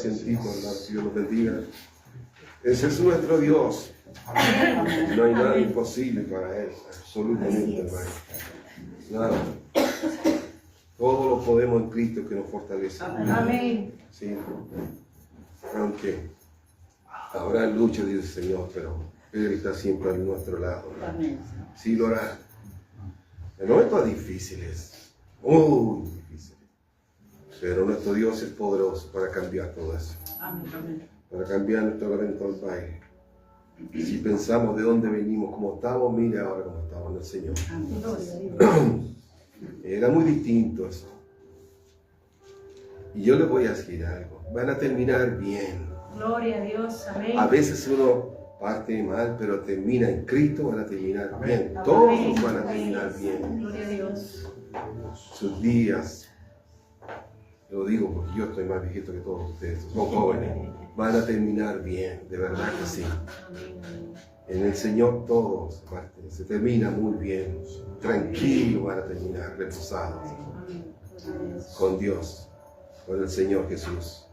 asientito, hermano, que Dios los bendiga. Ese es nuestro Dios. No hay nada imposible para Él, absolutamente, hermano. Nada. Todo lo podemos en Cristo que nos fortalece. Amén. Sí. Aunque habrá lucha, dice el Señor, pero Él está siempre a nuestro lado. Sí lo hará. En momentos difíciles, muy difíciles. Pero nuestro Dios es poderoso para cambiar todo eso. Para cambiar nuestro lamento al baile. Si pensamos de dónde venimos, cómo estamos, mire ahora cómo estamos en el Señor. Era muy distinto eso. Y yo les voy a decir algo. Van a terminar bien. Gloria a Dios. Amén. A veces uno parte mal, pero termina en Cristo, van a terminar bien. Todos van a terminar bien. Gloria a Dios. Sus días, lo digo porque yo estoy más viejito que todos ustedes, son jóvenes, van a terminar bien, de verdad que sí. En el Señor todos se termina muy bien, tranquilo van a terminar, reposados, con Dios, con el Señor Jesús.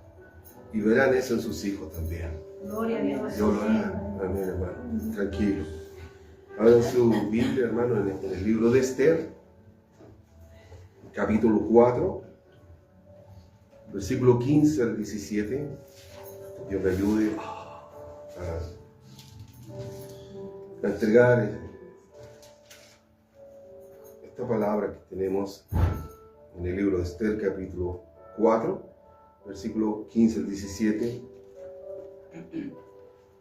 Y verán eso en sus hijos también. Gloria a Dios. Dios lo hará. Amén, hermano. Tranquilo. Abran su Biblia, hermano, en el libro de Esther, capítulo 4, versículo 15 al 17. Dios me ayude a entregar esta palabra que tenemos en el libro de Esther, capítulo 4, versículo 15 al 17.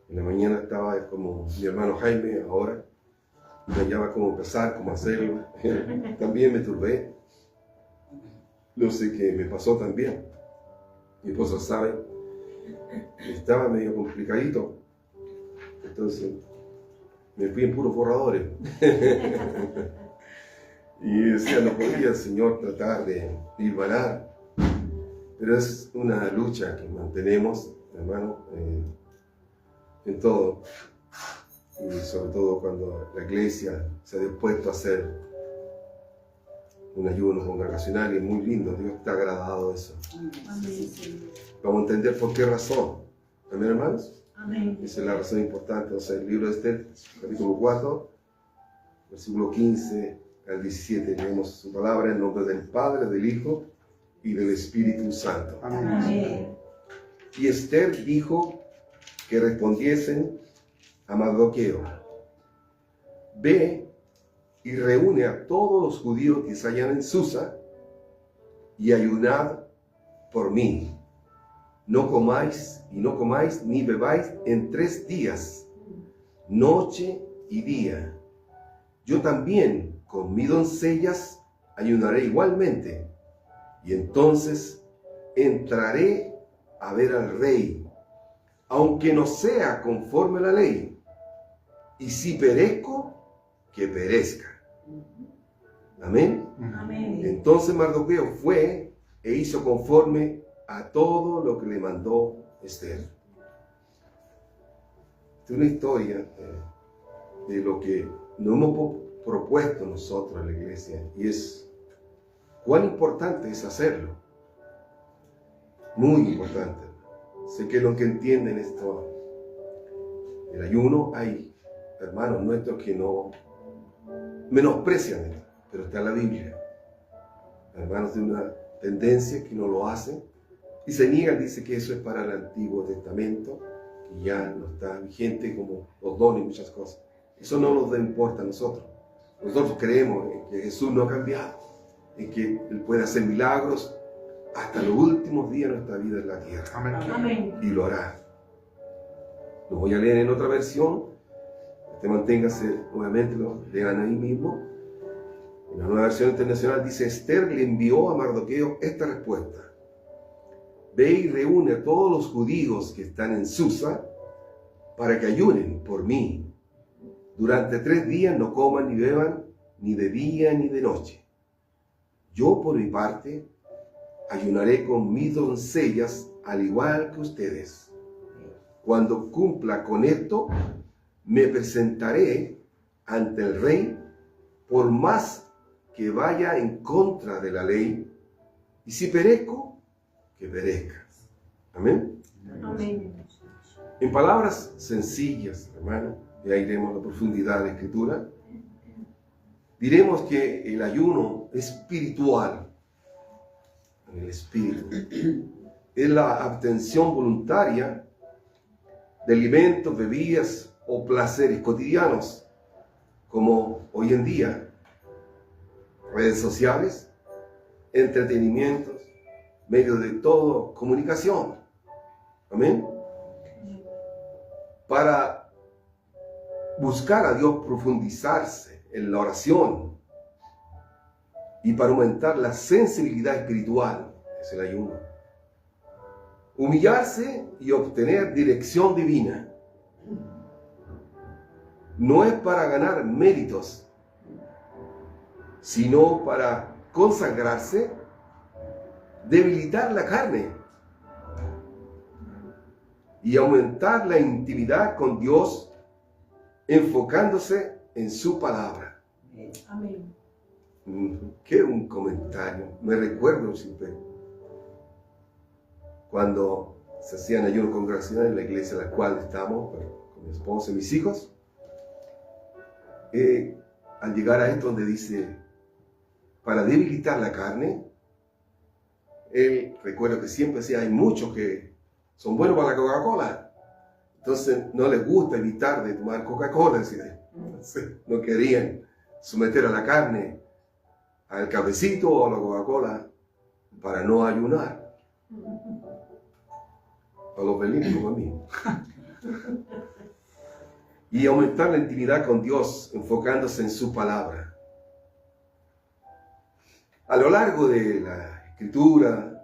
En la mañana estaba como mi hermano Jaime ahora, me hallaba cómo empezar, cómo hacerlo. También me turbé. Lo sé que me pasó también. Mi esposa sabe, estaba medio complicadito. Entonces me fui en puros borradores. Y decía, no podía el Señor tratar de hilvanar. Pero es una lucha que mantenemos, hermano, en todo. Y sobre todo cuando la iglesia se ha dispuesto a hacer un ayuno congregacional, y es muy lindo, Dios está agradado de eso. Vamos a entender por qué razón. ¿Amén, hermanos? Amén. Esa es la razón importante. O sea, el libro de Esther, capítulo 4, versículo 15 al 17, leemos su palabra en nombre del Padre, del Hijo y del Espíritu Santo. Amén. Y Esther dijo que respondiesen a Mardoqueo: ve y reúne a todos los judíos que se hallan en Susa y ayunad por mí. No comáis ni bebáis en 3 días, noche y día. Yo también con mis doncellas ayunaré igualmente, y entonces entraré a ver al rey, aunque no sea conforme a la ley, y si perezco, que perezca. Amén. Amén. Entonces Mardoqueo fue e hizo conforme a todo lo que le mandó Esther. Es una historia de lo que nos hemos propuesto nosotros en la iglesia, y es cuán importante es hacerlo. Muy importante. Sé que los que entienden esto, el ayuno, hay hermanos nuestros que no menosprecian esto, pero está en la Biblia. Hermanos de una tendencia que no lo hacen y se niegan, dice que eso es para el Antiguo Testamento, que ya no está vigente, como los dones y muchas cosas. Eso no nos importa a nosotros. Nosotros creemos en que Jesús no ha cambiado, en que Él puede hacer milagros hasta los últimos días de nuestra vida en la tierra. Amén. Y lo hará. Lo voy a leer en otra versión. Manténgase, obviamente, lo lean ahí mismo. En la Nueva Versión Internacional dice: Esther le envió a Mardoqueo esta respuesta: ve y reúne a todos los judíos que están en Susa para que ayunen por mí. Durante 3 días no coman ni beban, ni de día ni de noche. Yo, por mi parte, ayunaré con mis doncellas al igual que ustedes. Cuando cumpla con esto, me presentaré ante el rey, por más que vaya en contra de la ley, y si perezco, que perezca. Amén. Amén. En palabras sencillas, hermano, ya iremos a la profundidad de la Escritura, diremos que el ayuno espiritual, en el espíritu, es la abstención voluntaria de alimentos, bebidas o placeres cotidianos, como hoy en día, redes sociales, entretenimientos, medios de todo, comunicación. Amén. Para buscar a Dios, profundizarse en la oración y para aumentar la sensibilidad espiritual, es el ayuno. Humillarse y obtener dirección divina. No es para ganar méritos, sino para consagrarse, debilitar la carne y aumentar la intimidad con Dios, enfocándose en su palabra. Amén. Qué un comentario. Me recuerdo siempre cuando se hacían ayunos congregacionales en la iglesia en la cual estamos, con mi esposa y mis hijos. Al llegar a esto donde dice, para debilitar la carne, recuerdo que siempre decía, hay muchos que son buenos para la Coca-Cola, entonces no les gusta evitar de tomar Coca-Cola, no querían someter a la carne al cafecito o a la Coca-Cola para no ayunar. A los felices como a mí. Y aumentar la intimidad con Dios, enfocándose en su palabra. A lo largo de la Escritura,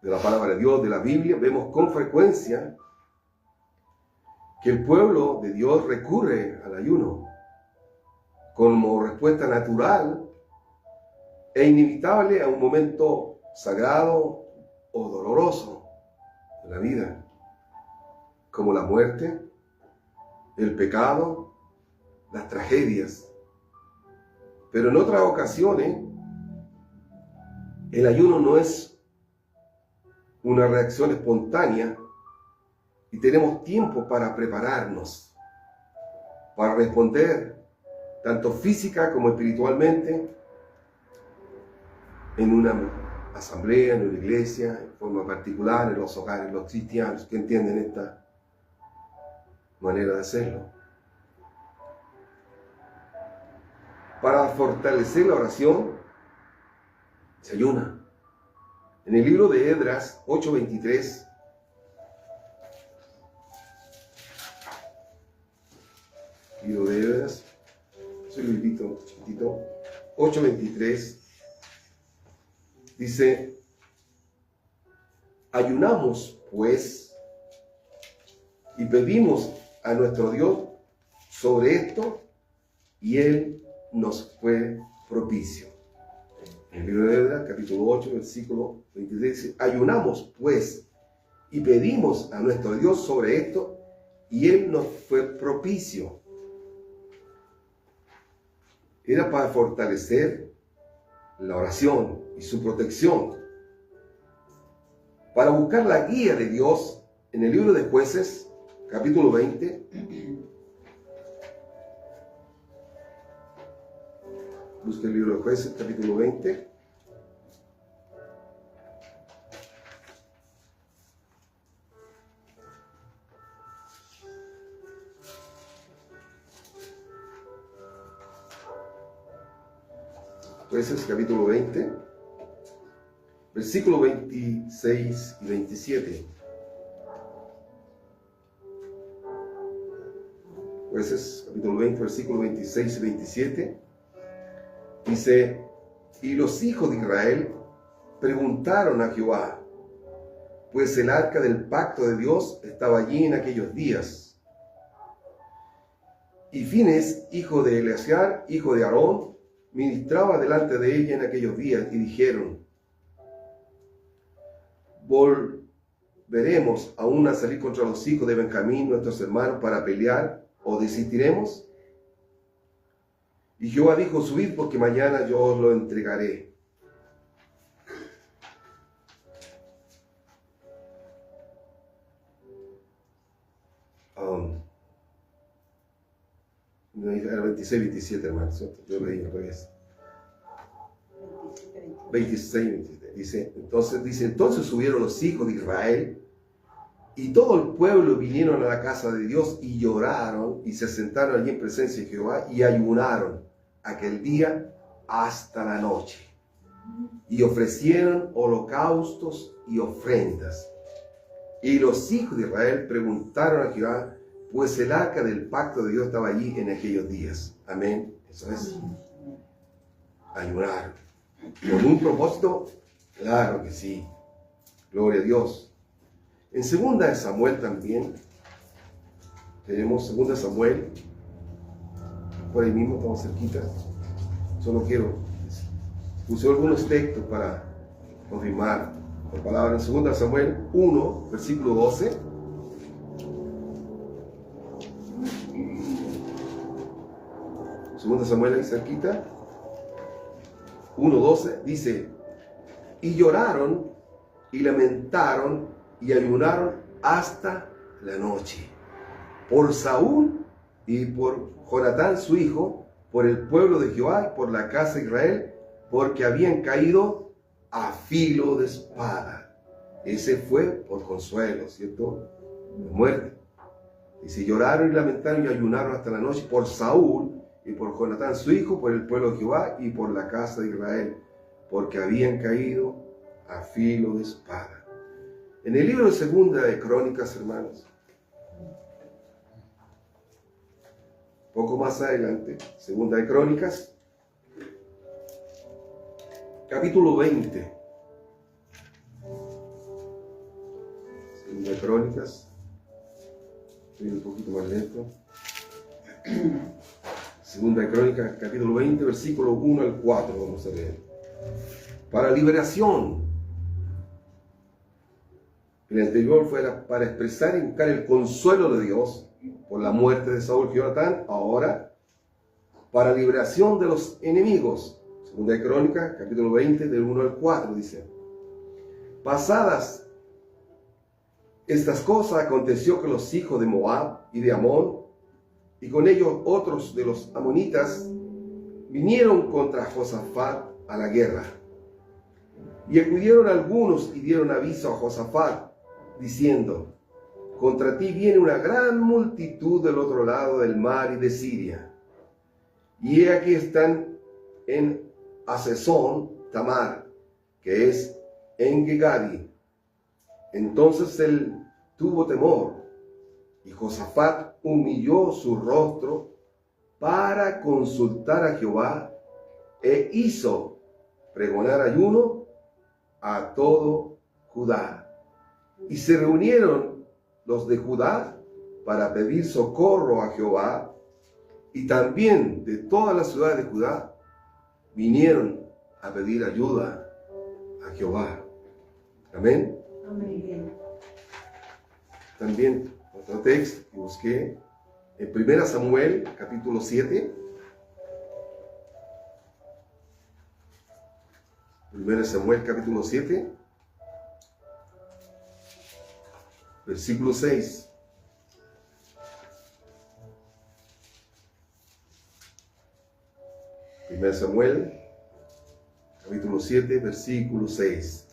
de la palabra de Dios, de la Biblia, vemos con frecuencia que el pueblo de Dios recurre al ayuno como respuesta natural e inevitable a un momento sagrado o doloroso de la vida, como la muerte, el pecado, las tragedias. Pero en otras ocasiones, el ayuno no es una reacción espontánea y tenemos tiempo para prepararnos, para responder tanto física como espiritualmente en una asamblea, en una iglesia, en forma particular, en los hogares, los cristianos que entienden esta manera de hacerlo. Para fortalecer la oración, se ayuna. En el libro de Esdras 8:23, libro de Esdras, soy un librito chiquitito, 8:23, dice, ayunamos pues y pedimos a nuestro Dios sobre esto y Él nos fue propicio. En el libro de Esdras, capítulo 8, versículo 23, dice, ayunamos pues y pedimos a nuestro Dios sobre esto y Él nos fue propicio. Era para fortalecer la oración y su protección, para buscar la guía de Dios. En el libro de Jueces, capítulo 20, busca el libro de Jueces, capítulo 20. Jueces, capítulo 20, versículo 26 y 27. Jueces, capítulo 20, versículo 26 y 27. Dice, y los hijos de Israel preguntaron a Jehová, pues el arca del pacto de Dios estaba allí en aquellos días. Y Fines, hijo de Eleazar, hijo de Aarón, ministraba delante de ella en aquellos días, y dijeron, ¿volveremos aún a salir contra los hijos de Benjamín, nuestros hermanos, para pelear, o desistiremos? Y Jehová dijo, subid, porque mañana yo os lo entregaré. era 26, 27, hermano, ¿cierto? Yo leí al revés. 26, 27. Entonces subieron los hijos de Israel y todo el pueblo vinieron a la casa de Dios y lloraron y se sentaron allí en presencia de Jehová y ayunaron aquel día hasta la noche. Y ofrecieron holocaustos y ofrendas. Y los hijos de Israel preguntaron a Jehová, pues el arca del pacto de Dios estaba allí en aquellos días. Amén. Eso es. Ayunar. ¿Con un propósito? Claro que sí. Gloria a Dios. En 2 Samuel también, tenemos 2 Samuel, por ahí mismo, estamos cerquita. Solo puse algunos textos para confirmar la palabra. En 2 Samuel 1, versículo 12. Segunda Samuel ahí cerquita. 1:12 dice: y lloraron y lamentaron y ayunaron hasta la noche por Saúl y por Jonatán su hijo, por el pueblo de Jehová y por la casa de Israel, porque habían caído a filo de espada. Ese fue por consuelo, ¿cierto? De muerte. Dice: lloraron y lamentaron y ayunaron hasta la noche por Saúl y por Jonatán su hijo, por el pueblo de Jehová y por la casa de Israel, porque habían caído a filo de espada. En el libro de 2 de Crónicas, hermanos, poco más adelante, 2 de Crónicas, capítulo 20. 2 de Crónicas, estoy un poquito más lento. 2 de Crónicas, capítulo 20, versículo 1 al 4, vamos a leer. Para liberación. El anterior fue para expresar y buscar el consuelo de Dios por la muerte de Saúl y Jonatán. Ahora, para liberación de los enemigos. 2 de Crónicas, capítulo 20, del 1 al 4, dice: pasadas estas cosas, aconteció que los hijos de Moab y de Amón, y con ellos otros de los amonitas, vinieron contra Josafat a la guerra. Y acudieron algunos y dieron aviso a Josafat, diciendo: contra ti viene una gran multitud del otro lado del mar y de Siria. Y he aquí están en Hasezón Tamar, que es en Gegadi. Entonces él tuvo temor, y Josafat humilló su rostro para consultar a Jehová, e hizo pregonar ayuno a todo Judá. Y se reunieron los de Judá para pedir socorro a Jehová, y también de todas las ciudades de Judá vinieron a pedir ayuda a Jehová. Amén. Amén. También otro texto que busqué en 1 Samuel, capítulo 7. 1 Samuel, capítulo 7, versículo 6. Samuel, capítulo 7, versículo 6.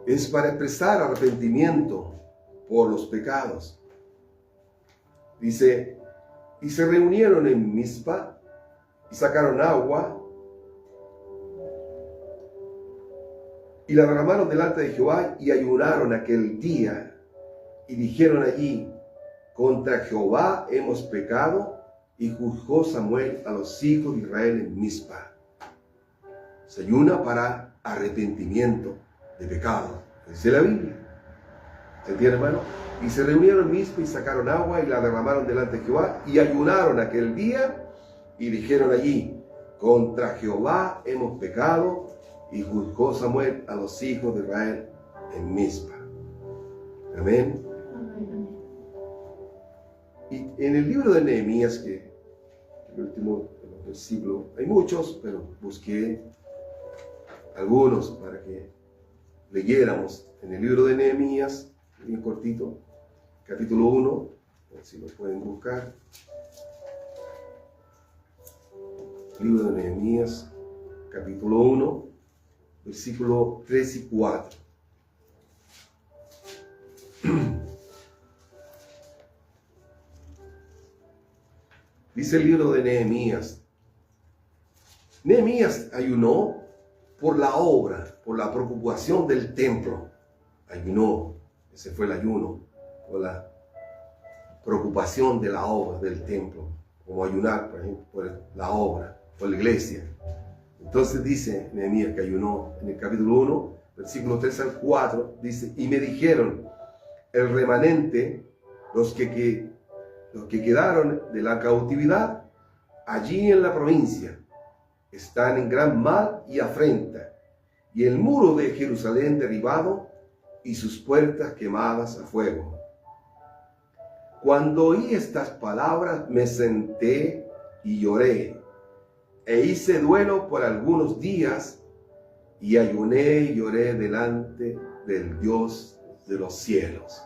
Es para expresar arrepentimiento por los pecados. Dice: y se reunieron en Mizpa y sacaron agua y la derramaron delante de Jehová y ayunaron aquel día y dijeron allí: contra Jehová hemos pecado. Y juzgó Samuel a los hijos de Israel en Mizpa. Se ayuna para arrepentimiento de pecado. Dice la Biblia. ¿Se entiende, hermano? Y se reunieron en Mizpa y sacaron agua y la derramaron delante de Jehová y ayunaron aquel día y dijeron allí: contra Jehová hemos pecado. Y juzgó Samuel a los hijos de Israel en Mizpa. Amén. Y en el libro de Nehemías, que el último del siglo, hay muchos, pero busqué algunos para que leyéramos. En el libro de Nehemías, bien cortito, capítulo 1, a ver si lo pueden buscar. Libro de Nehemías, capítulo 1, versículos 3 y 4. Dice el libro de Nehemías. Nehemías ayunó por la obra, por la preocupación del templo. Ayunó, ese fue el ayuno, por la preocupación de la obra del templo, como ayunar, por ejemplo, por la obra, por la iglesia. Entonces dice Nehemías que ayunó en el capítulo 1, versículo 3 al 4, dice, y me dijeron, el remanente, los que quedaron de la cautividad, allí en la provincia, están en gran mal y afrenta, y el muro de Jerusalén derribado, y sus puertas quemadas a fuego. Cuando oí estas palabras, me senté y lloré, e hice duelo por algunos días, y ayuné y lloré delante del Dios de los cielos.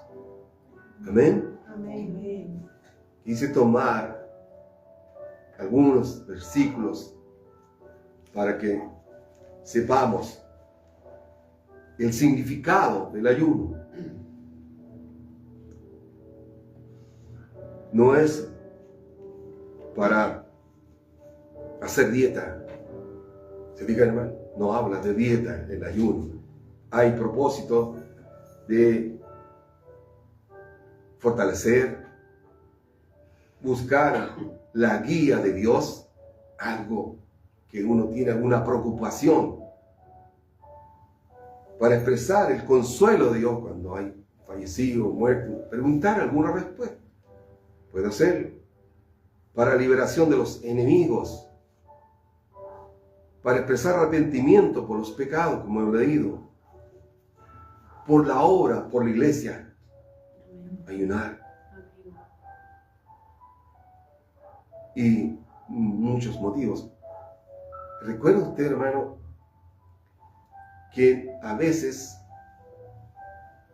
Amén. Amén. Quise tomar algunos versículos para que sepamos el significado del ayuno. No es para hacer dieta. ¿Se fijan, hermano? No habla de dieta el ayuno. Hay propósito de fortalecer, buscar la guía de Dios, algo que uno tiene alguna preocupación, para expresar el consuelo de Dios cuando hay fallecido, muerto, preguntar alguna respuesta. Puede hacerlo. Para liberación de los enemigos, para expresar arrepentimiento por los pecados, como hemos leído, por la obra, por la iglesia. Ayunar. Y muchos motivos. ¿Recuerda usted, hermano, que a veces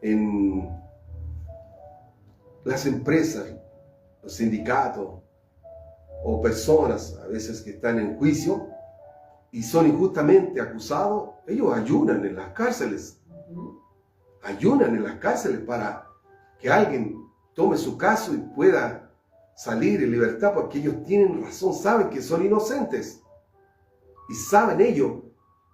en las empresas, los sindicatos o personas a veces que están en juicio y son injustamente acusados, ellos ayunan en las cárceles? Ayunan en las cárceles para que alguien tome su caso y pueda salir en libertad, porque ellos tienen razón, saben que son inocentes. Y saben ellos,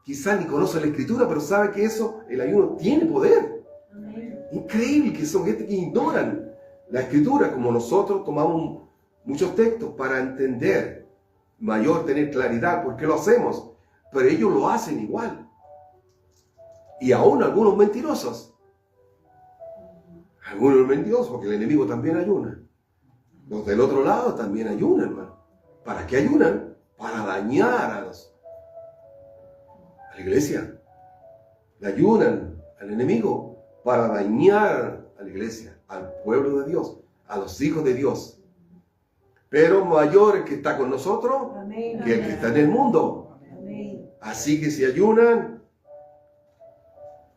quizás ni conocen la Escritura, pero saben que eso, el ayuno tiene poder. Amén. Increíble que son gente que ignoran la Escritura, como nosotros tomamos muchos textos para entender, tener claridad por qué lo hacemos, pero ellos lo hacen igual. Y aún algunos mentirosos. Algunos mentirosos, porque el enemigo también ayuna. Los del otro lado también ayunan, hermano. ¿Para qué ayunan? Para dañar a la iglesia. Le ayunan al enemigo para dañar a la iglesia, al pueblo de Dios, a los hijos de Dios. Pero mayor el que está con nosotros, Amén. que el que está en el mundo. Amén. Así que si ayunan,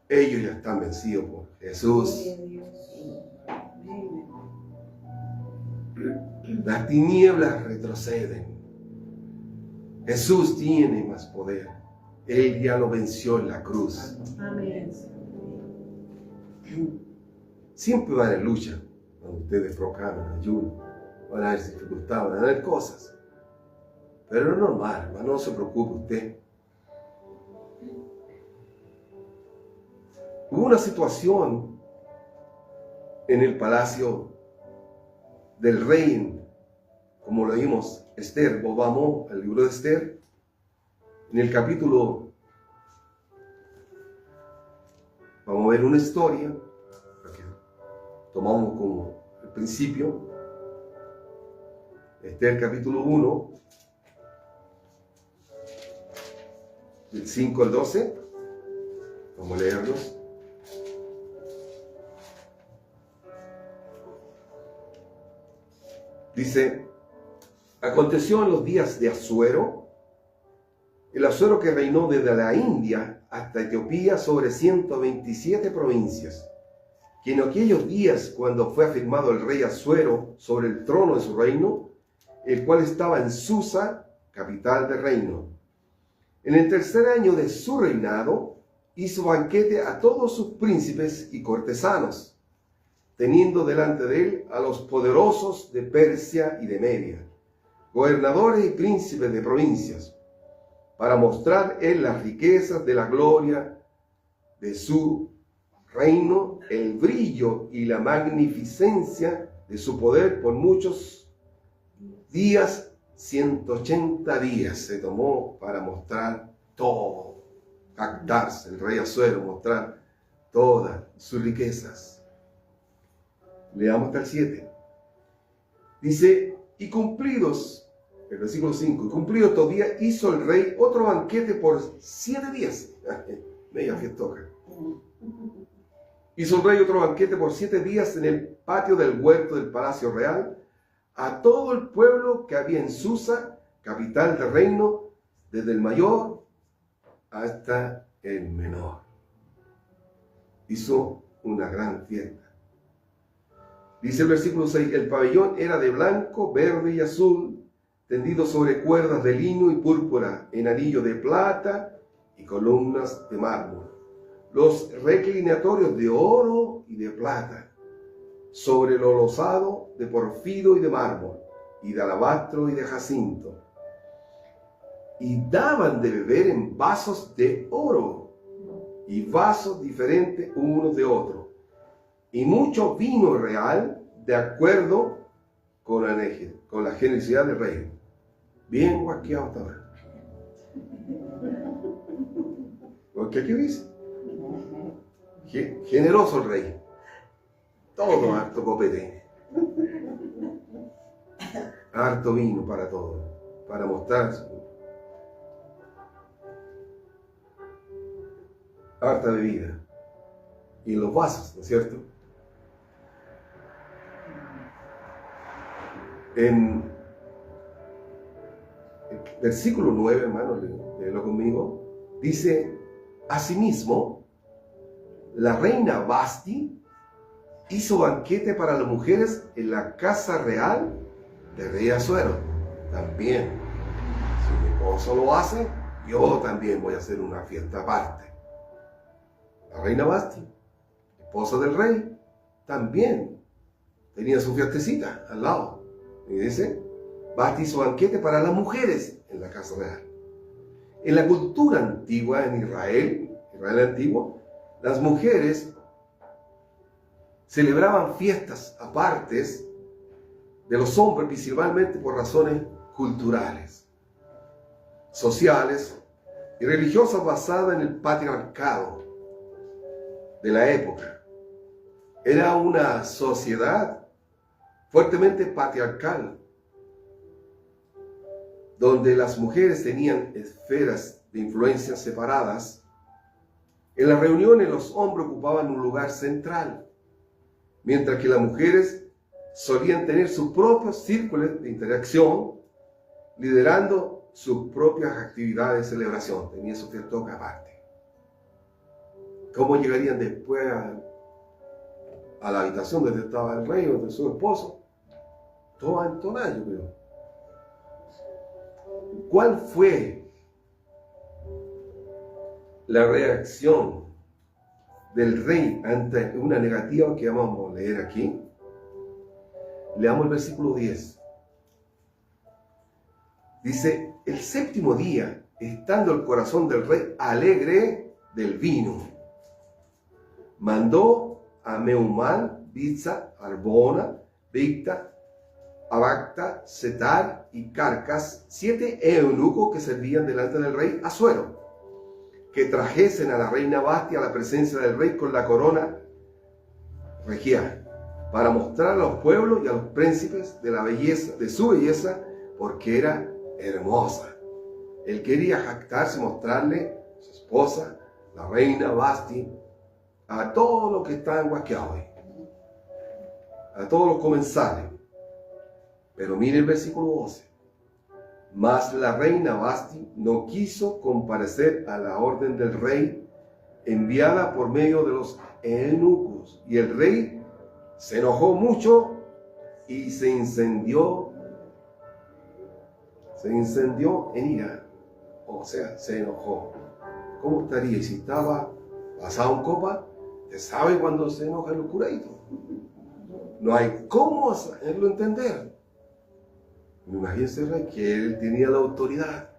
ellos ya están vencidos por Jesús. Las tinieblas retroceden. Jesús tiene más poder. Él ya lo venció en la cruz. Amén. Siempre va a haber lucha cuando ustedes proclaman ayuno. Van a haber dificultades, van a haber cosas. Pero es normal, hermano, no se preocupe usted. Hubo una situación en el palacio del rey, como lo vimos, Esther. Vamos al libro de Esther, en el capítulo, vamos a ver una historia, que tomamos como el principio. Esther capítulo 1, del 5 al 12, vamos a leerlos. Dice, aconteció en los días de Asuero, el Asuero que reinó desde la India hasta Etiopía sobre 127 provincias, que en aquellos días, cuando fue afirmado el rey Asuero sobre el trono de su reino, el cual estaba en Susa, capital del reino. En el tercer año de su reinado, hizo banquete a todos sus príncipes y cortesanos, teniendo delante de él a los poderosos de Persia y de Media, gobernadores y príncipes de provincias, para mostrar él las riquezas de la gloria de su reino, el brillo y la magnificencia de su poder por muchos días, 180 días se tomó para mostrar todo, captarse el rey Asuero, mostrar todas sus riquezas. Leamos hasta el 7. Dice, y cumplidos, el versículo 5, y cumplidos todavía hizo el rey otro banquete por 7 días. Media fiestoca. Hizo el rey otro banquete por 7 días en el patio del huerto del palacio real, a todo el pueblo que había en Susa, capital del reino, desde el mayor hasta el menor. Hizo una gran fiesta. Dice el versículo 6, el pabellón era de blanco, verde y azul, tendido sobre cuerdas de lino y púrpura, en anillo de plata y columnas de mármol. Los reclinatorios de oro y de plata, sobre lo losado de porfido y de mármol, y de alabastro y de jacinto. Y daban de beber en vasos de oro, y vasos diferentes unos de otros, y mucho vino real, de acuerdo con la generosidad del rey. Bien guaqueado estaba. Porque aquí dice, generoso el rey. Todo harto copete. Harto vino para todo. Para mostrar harta bebida. Y los vasos, ¿no es cierto? En el versículo 9, hermano, léelo conmigo. Dice, asimismo, la reina Vasti hizo banquete para las mujeres en la casa real del rey Asuero. También, si mi esposo lo hace, yo también voy a hacer una fiesta aparte. La reina Vasti, esposa del rey, también tenía su fiestecita al lado. Y dice, Vasti hizo banquete para las mujeres en la casa real. En la cultura antigua, en Israel antiguo, las mujeres celebraban fiestas apartes de los hombres, principalmente por razones culturales, sociales y religiosas basadas en el patriarcado de la época. Era una sociedad fuertemente patriarcal, donde las mujeres tenían esferas de influencia separadas. En las reuniones los hombres ocupaban un lugar central, mientras que las mujeres solían tener sus propios círculos de interacción, liderando sus propias actividades de celebración. Tenían su fiesta aparte. ¿Cómo llegarían después a la habitación donde estaba el rey o de su esposo? Todo a entonar, yo creo. ¿Cuál fue la reacción del rey ante una negativa que vamos a leer aquí? Leamos el versículo 10. Dice, el séptimo día, estando el corazón del rey alegre del vino, mandó a Meumán, Bizza, Arbona, Bigta, Abacta, Setar y Carcas, 7 eunucos que servían delante del rey Asuero, que trajesen a la reina Vasti a la presencia del rey con la corona regia, para mostrar a los pueblos y a los príncipes de la belleza, de su belleza, porque era hermosa. Él quería jactarse, mostrarle a su esposa, la reina Vasti, a todos los que estaban guasqueados, a todos los comensales. Pero mire el versículo 12. Mas la reina Vasti no quiso comparecer a la orden del rey enviada por medio de los eunucos. Y el rey se enojó mucho y se encendió se incendió en ira, o sea, se enojó. ¿Cómo estaría si estaba pasado en copa? Usted sabe cuando se enoja el curadito. No hay cómo hacerlo entender. Imagínense, rey, que él tenía la autoridad.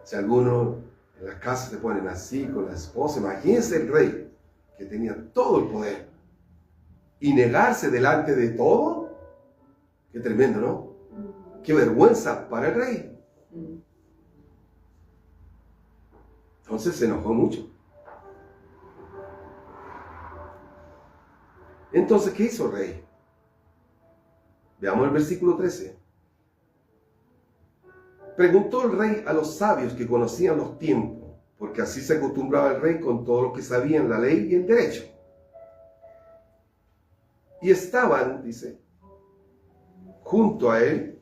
Si algunos en las casas se ponen así con la esposa, imagínense el rey, que tenía todo el poder. Y negarse delante de todo, qué tremendo, ¿no? Qué vergüenza para el rey. Entonces se enojó mucho. Entonces, ¿qué hizo el rey? Veamos el versículo 13. Preguntó el rey a los sabios que conocían los tiempos, porque así se acostumbraba el rey con todo lo que sabían la ley y el derecho. Y estaban, dice, junto a él,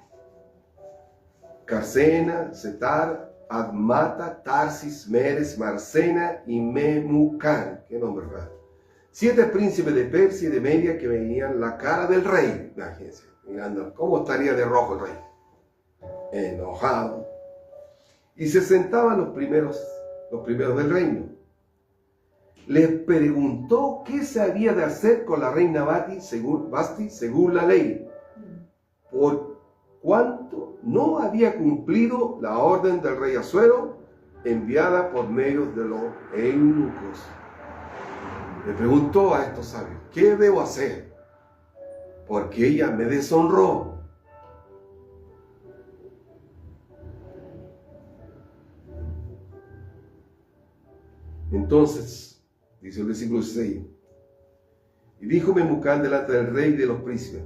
Carsena, Setar, Admata, Tarsis, Meres, Marsena y Memucán. Qué nombre raro. 7 príncipes de Persia y de Media que veían la cara del rey. Imagínense, mirando, ¿cómo estaría de rojo el rey? Enojado. Y se sentaban los primeros del reino. Les preguntó qué se había de hacer con la reina Basti según la ley, por cuanto no había cumplido la orden del rey Asuero enviada por medio de los eunucos. Le preguntó a estos sabios, ¿qué debo hacer? Porque ella me deshonró. Entonces, dice el versículo 6, y dijo Memucán delante del rey y de los príncipes,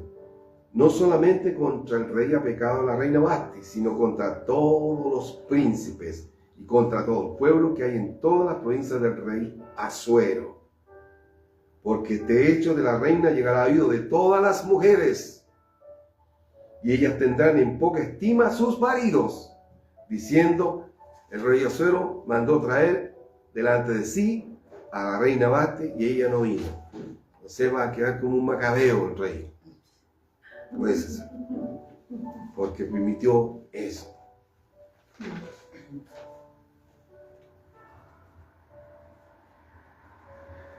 no solamente contra el rey ha pecado la reina Basti, sino contra todos los príncipes y contra todo el pueblo que hay en todas las provincias del rey Asuero. Porque este hecho de la reina llegará a oído de todas las mujeres, y ellas tendrán en poca estima a sus maridos, diciendo, el rey Asuero mandó traer delante de sí a la reina Basti y ella no vino. Se va a quedar como un macabeo el rey. Pues, porque permitió eso.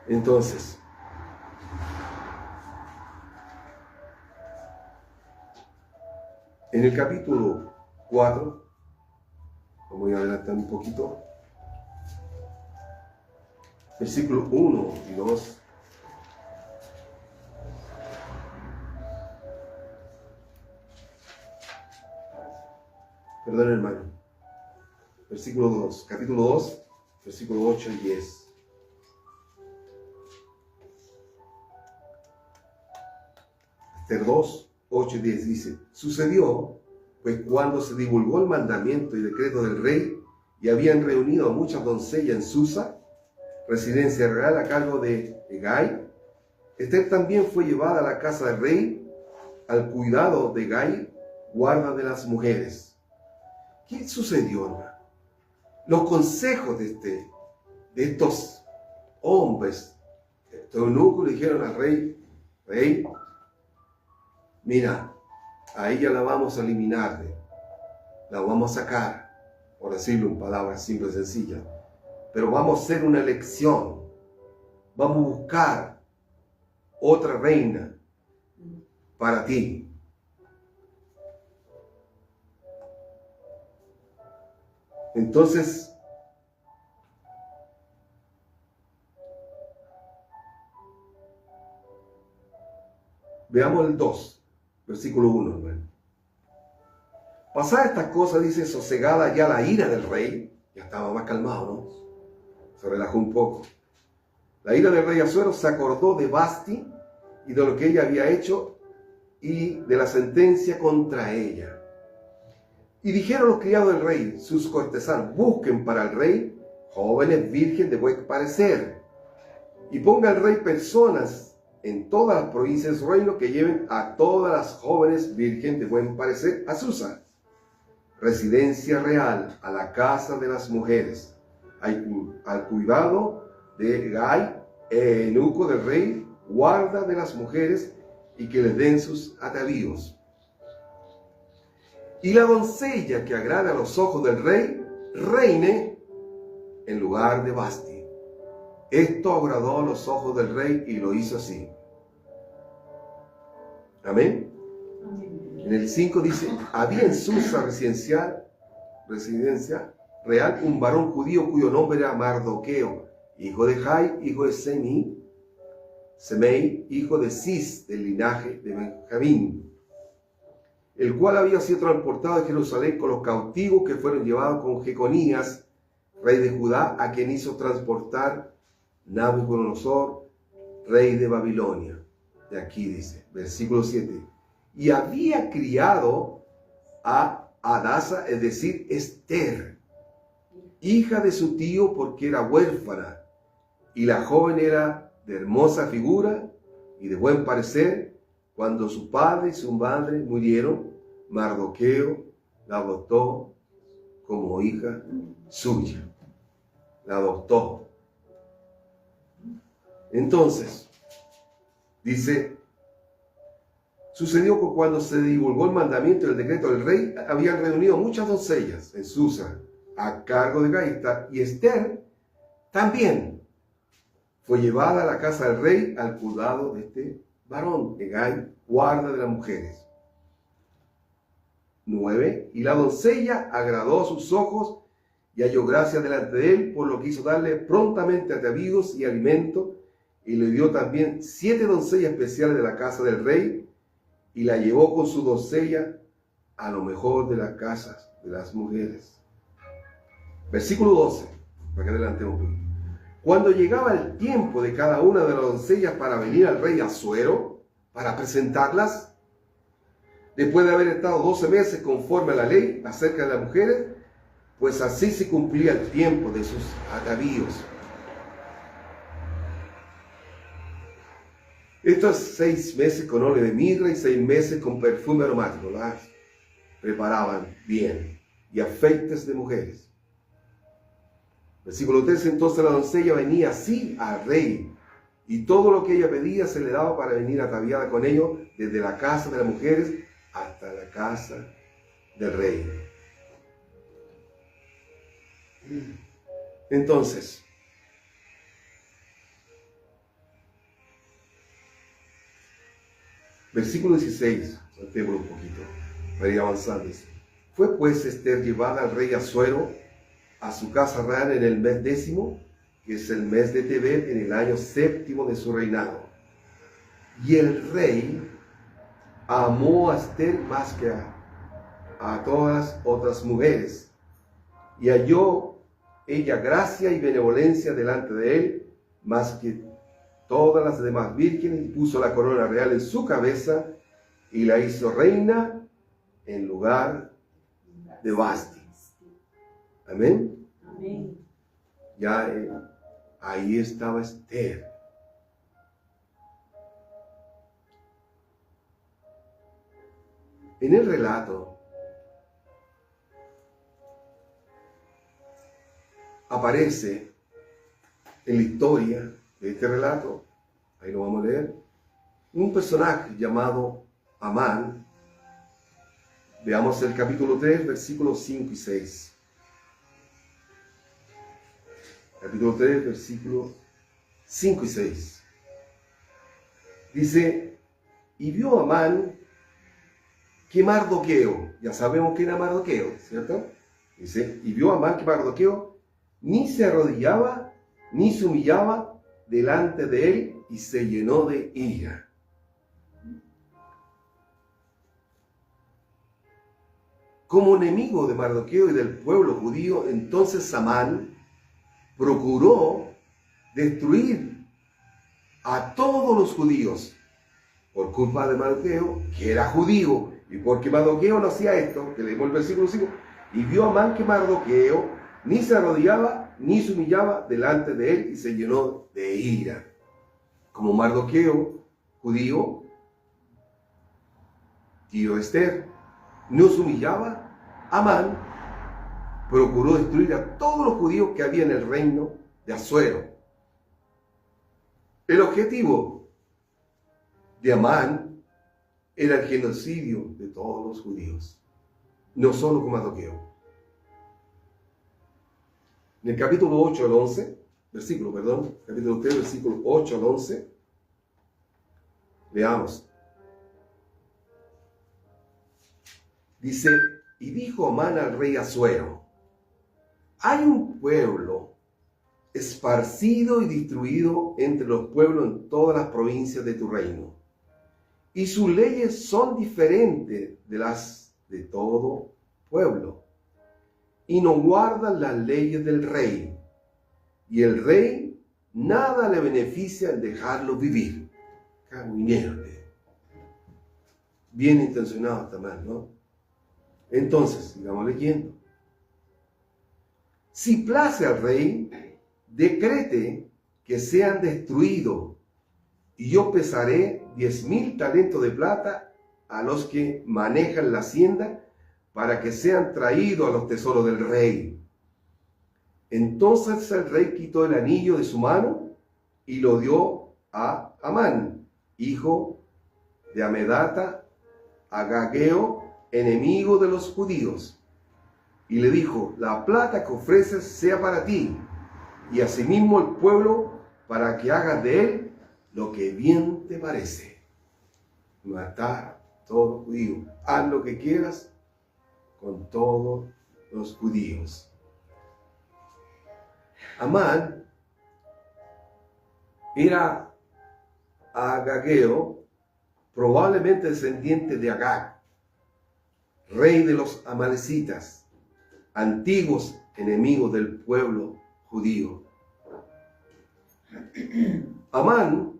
Entonces, en el capítulo 4, voy a adelantar un poquito, versículos 1 y 2. Perdón, hermano. Versículo 2, capítulo 2, versículo 8 y 10. Esther 2, 8 y 10 dice, sucedió, pues cuando se divulgó el mandamiento y decreto del rey, y habían reunido a muchas doncellas en Susa, residencia real a cargo de Hegai, Esther también fue llevada a la casa del rey, al cuidado de Hegai, guarda de las mujeres. ¿Qué sucedió, hermano? Los consejos de estos hombres, estos eunucos, le dijeron al rey, mira, a ella la vamos a eliminar, la vamos a sacar, por decirlo en palabras simples y sencillas, pero vamos a hacer una elección, vamos a buscar otra reina para ti. Entonces, veamos el 2, versículo 1, hermano. Pasada estas cosas, dice, sosegada ya la ira del rey, ya estaba más calmado, ¿no? Se relajó un poco. La ira del rey Asuero se acordó de Basti y de lo que ella había hecho y de la sentencia contra ella. Y dijeron los criados del rey, sus cortesanos, busquen para el rey jóvenes virgen de buen parecer, y ponga el rey personas en todas las provincias de su reino que lleven a todas las jóvenes virgen de buen parecer a Susa, residencia real, a la casa de las mujeres, al cuidado de Hegai, eunuco del rey, guarda de las mujeres, y que les den sus atavíos. Y la doncella que agrade a los ojos del rey, reine en lugar de Vasti. Esto agradó a los ojos del rey y lo hizo así. Amén. En el 5 dice, había en Susa residencia real, un varón judío cuyo nombre era Mardoqueo, hijo de Jai, hijo de Semei, hijo de Cis, del linaje de Benjamín, el cual había sido transportado de Jerusalén con los cautivos que fueron llevados con Jeconías, rey de Judá, a quien hizo transportar Nabucodonosor, rey de Babilonia. De aquí dice, versículo 7. Y había criado a Hadasa, es decir, Esther, hija de su tío, porque era huérfana, y la joven era de hermosa figura y de buen parecer. Cuando su padre y su madre murieron, Mardoqueo la adoptó como hija suya. La adoptó. Entonces, dice, sucedió que cuando se divulgó el mandamiento y el decreto del rey, habían reunido muchas doncellas en Susa a cargo de Gaita, y Esther también fue llevada a la casa del rey al cuidado de este varón, Hegai, guarda de las mujeres. 9. Y la doncella agradó a sus ojos y halló gracia delante de él, por lo que hizo darle prontamente atavíos y alimento, y le dio también 7 doncellas especiales de la casa del rey, y la llevó con su doncella a lo mejor de las casas de las mujeres. Versículo 12, para que adelantemos un poco. Cuando llegaba el tiempo de cada una de las doncellas para venir al rey Asuero, para presentarlas, después de haber estado 12 meses conforme a la ley acerca de las mujeres, pues así se cumplía el tiempo de sus atavíos. Estos 6 meses con óleo de mirra y 6 meses con perfume aromático, las preparaban bien, y afeites de mujeres. Versículo 13, entonces la doncella venía así al rey, y todo lo que ella pedía se le daba para venir ataviada con ello, desde la casa de las mujeres hasta la casa del rey. Entonces, versículo 16, saltémoslo un poquito para ir avanzando. Fue pues Esther llevada al rey Asuero a su casa real en el mes 10º, que es el mes de Tebet, en el año 7º de su reinado. Y el rey amó a Esther más que a todas otras mujeres, y halló ella gracia y benevolencia delante de él, más que todas las demás vírgenes, y puso la corona real en su cabeza, y la hizo reina en lugar de Vasti. Amén. Amén. Ya ahí estaba Esther. En el relato aparece, en la historia de este relato, ahí lo vamos a leer, un personaje llamado Amán. Veamos el capítulo 3, versículos 5 y 6. Capítulo 3, versículos 5 y 6. Dice, y vio Amán que Mardoqueo, ya sabemos quién era Mardoqueo, ¿cierto? Dice, y vio Amán que Mardoqueo ni se arrodillaba, ni se humillaba delante de él, y se llenó de ira. Como enemigo de Mardoqueo y del pueblo judío, entonces Amán procuró destruir a todos los judíos por culpa de Mardoqueo, que era judío, y porque Mardoqueo no hacía esto, que leemos el versículo 5, y vio Amán que Mardoqueo ni se arrodillaba ni se humillaba delante de él, y se llenó de ira. Como Mardoqueo, judío, tío de Esther, no se humillaba, Amán procuró destruir a todos los judíos que había en el reino de Asuero. El objetivo de Amán era el genocidio de todos los judíos. no solo con Mardoqueo. En el capítulo 8 al 11, capítulo 3, versículo 8 al 11, leamos. Dice, y dijo Amán al rey Asuero, hay un pueblo esparcido y distribuido entre los pueblos en todas las provincias de tu reino, y sus leyes son diferentes de las de todo pueblo, y no guardan las leyes del rey, y el rey nada le beneficia al dejarlo vivir. Bien intencionado también, ¿no? Entonces, sigamos leyendo. Si place al rey, decrete que sean destruidos, y yo pesaré 10,000 talentos de plata a los que manejan la hacienda, para que sean traídos a los tesoros del rey. Entonces el rey quitó el anillo de su mano y lo dio a Amán, hijo de Amedata, Agageo, enemigo de los judíos, y le dijo, la plata que ofreces sea para ti, y asimismo el pueblo, para que hagas de él lo que bien te parece. Matar a todos los judíos. Haz lo que quieras con todos los judíos. Amán era Agageo, probablemente descendiente de Agag, rey de los amalecitas, antiguos enemigos del pueblo judío. Amán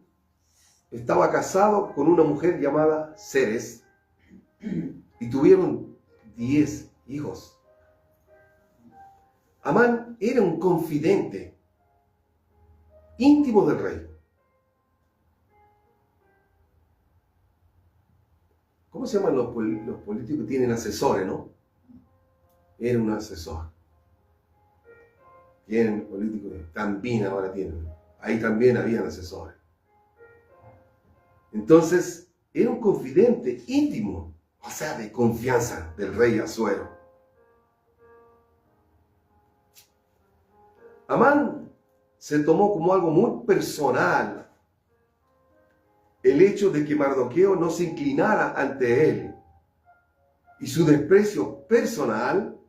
estaba casado con una mujer llamada Ceres y tuvieron 10 hijos. Amán era un confidente íntimo del rey. ¿Cómo se llaman los políticos que tienen asesores, no? Era un asesor. Tienen políticos, también ahora tienen. Ahí también habían asesores. Entonces, era un confidente íntimo, o sea, de confianza del rey Asuero. Amán se tomó como algo muy personal el hecho de que Mardoqueo no se inclinara ante él, y su desprecio personal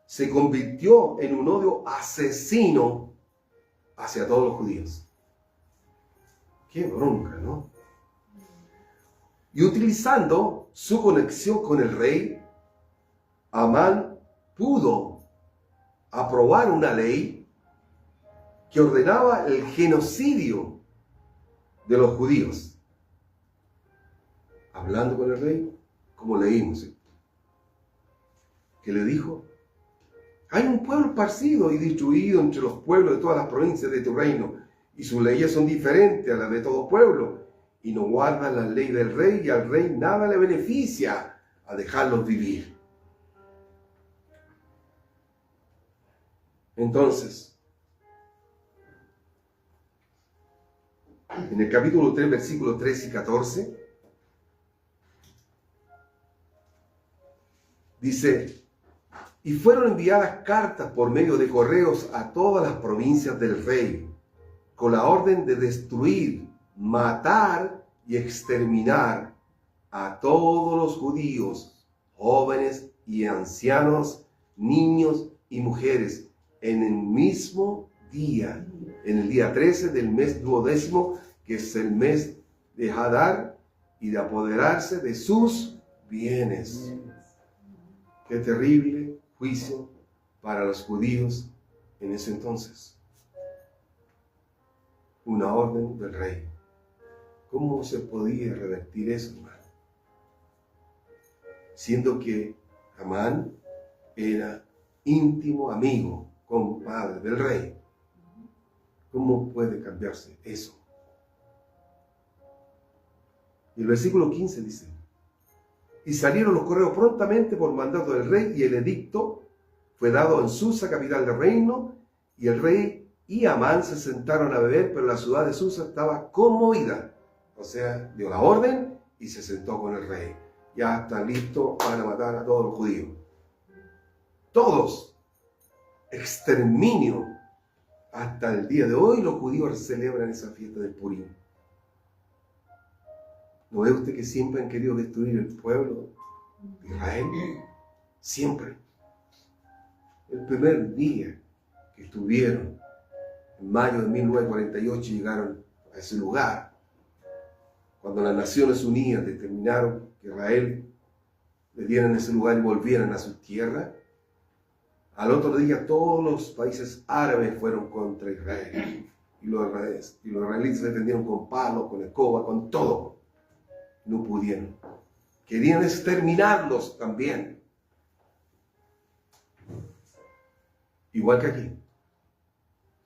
se convirtió en un odio asesino hacia todos los judíos. Qué bronca, ¿no? Y utilizando su conexión con el rey, Amán pudo aprobar una ley que ordenaba el genocidio de los judíos. Hablando con el rey, como leímos, que le dijo, hay un pueblo esparcido y distribuido entre los pueblos de todas las provincias de tu reino, y sus leyes son diferentes a las de todo pueblo, y no guardan la ley del rey, y al rey nada le beneficia a dejarlos vivir. Entonces, en el capítulo 3, versículos 13 y 14, dice, y fueron enviadas cartas por medio de correos a todas las provincias del rey, con la orden de destruir, matar y exterminar a todos los judíos, jóvenes y ancianos, niños y mujeres, en el mismo día, en el día 13 del mes 12, que es el mes de Hadar, y de apoderarse de sus bienes. Qué terrible juicio para los judíos en ese entonces. Una orden del rey. ¿Cómo se podía revertir eso, hermano? Siendo que Amán era íntimo amigo, compadre del rey. ¿Cómo puede cambiarse eso? Y el versículo 15 dice, y salieron los correos prontamente por mandato del rey, y el edicto fue dado en Susa, capital del reino, y el rey y Amán se sentaron a beber, pero la ciudad de Susa estaba conmovida. O sea, dio la orden y se sentó con el rey. Ya está listo para matar a todos los judíos. todos, exterminio. Hasta el día de hoy los judíos celebran esa fiesta del Purim. ¿No ve usted que siempre han querido destruir el pueblo de Israel? Siempre. El primer día que estuvieron, en mayo de 1948, llegaron a ese lugar, cuando las Naciones Unidas determinaron que Israel le dieran ese lugar y volvieran a su tierra. Al otro día todos los países árabes fueron contra Israel. Y los israelíes se defendieron con palos, con escoba, con todo. No pudieron. Querían exterminarlos también. Igual que aquí.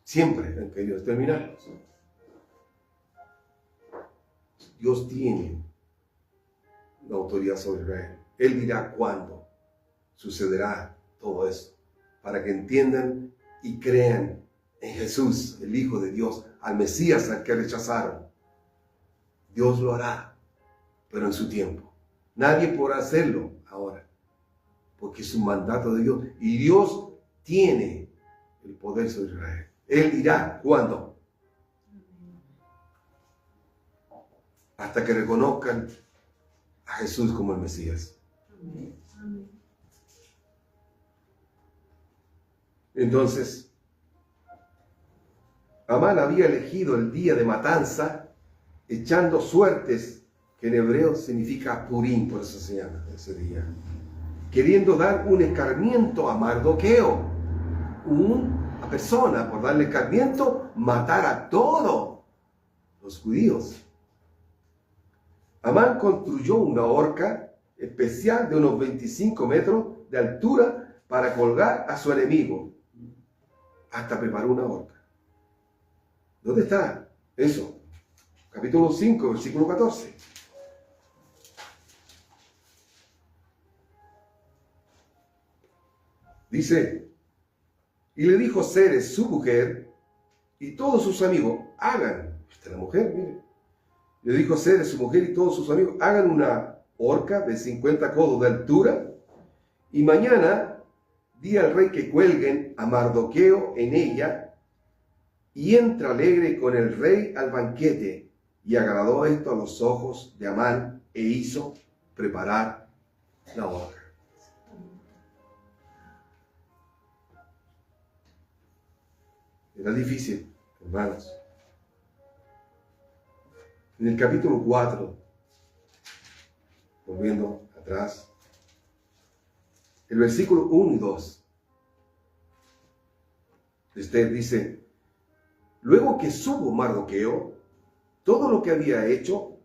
Siempre han querido exterminarlos. Dios tiene la autoridad sobre Israel. Él dirá cuándo sucederá todo eso, para que entiendan y crean en Jesús, el Hijo de Dios, al Mesías al que rechazaron. Dios lo hará, pero en su tiempo. Nadie podrá hacerlo ahora, porque es un mandato de Dios. Y Dios tiene el poder sobre Israel. Él dirá cuándo. Hasta que reconozcan a Jesús como el Mesías. Entonces, Amán había elegido el día de matanza, echando suertes, que en hebreo significa Purim, por eso se llama ese día, queriendo dar un escarmiento a Mardoqueo, una persona, por darle escarmiento, matar a todos los judíos. Amán construyó una horca especial de unos 25 metros de altura para colgar a su enemigo. Hasta preparó una horca. ¿Dónde está eso? Capítulo 5, versículo 14. Dice, y le dijo Zeres, su mujer, y todos sus amigos, hagan, esta es la mujer, mire, le dijo Zeres, su mujer y todos sus amigos, hagan una horca de 50 codos de altura, y mañana di al rey que cuelguen a Mardoqueo en ella, y entra alegre con el rey al banquete, y agradó esto a los ojos de Amán, e hizo preparar la horca. Era difícil, hermanos. En el capítulo 4, volviendo atrás, el versículo 1 y 2, Esther dice, luego que supo Mardoqueo todo lo que había hecho,